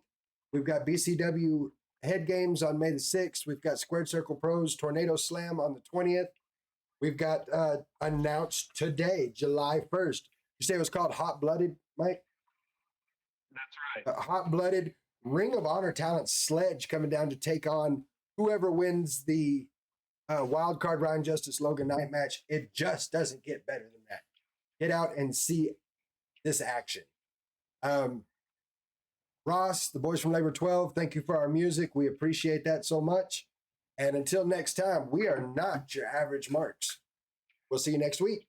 We've got B.C.W. Head Games on May the 6th. We've got Squared Circle Pros Tornado Slam on the 20th. We've got announced today, July 1st. You say it was called Hot Blooded, Mike? That's right. Hot Blooded Ring of Honor talent Sledge coming down to take on whoever wins the wild card Ryan Justice Logan Knight match. It just doesn't get better than that. Get out and see this action. Ross, the boys from Labor 12, thank you for our music. We appreciate that so much. And until next time, we are not your average marks. We'll see you next week.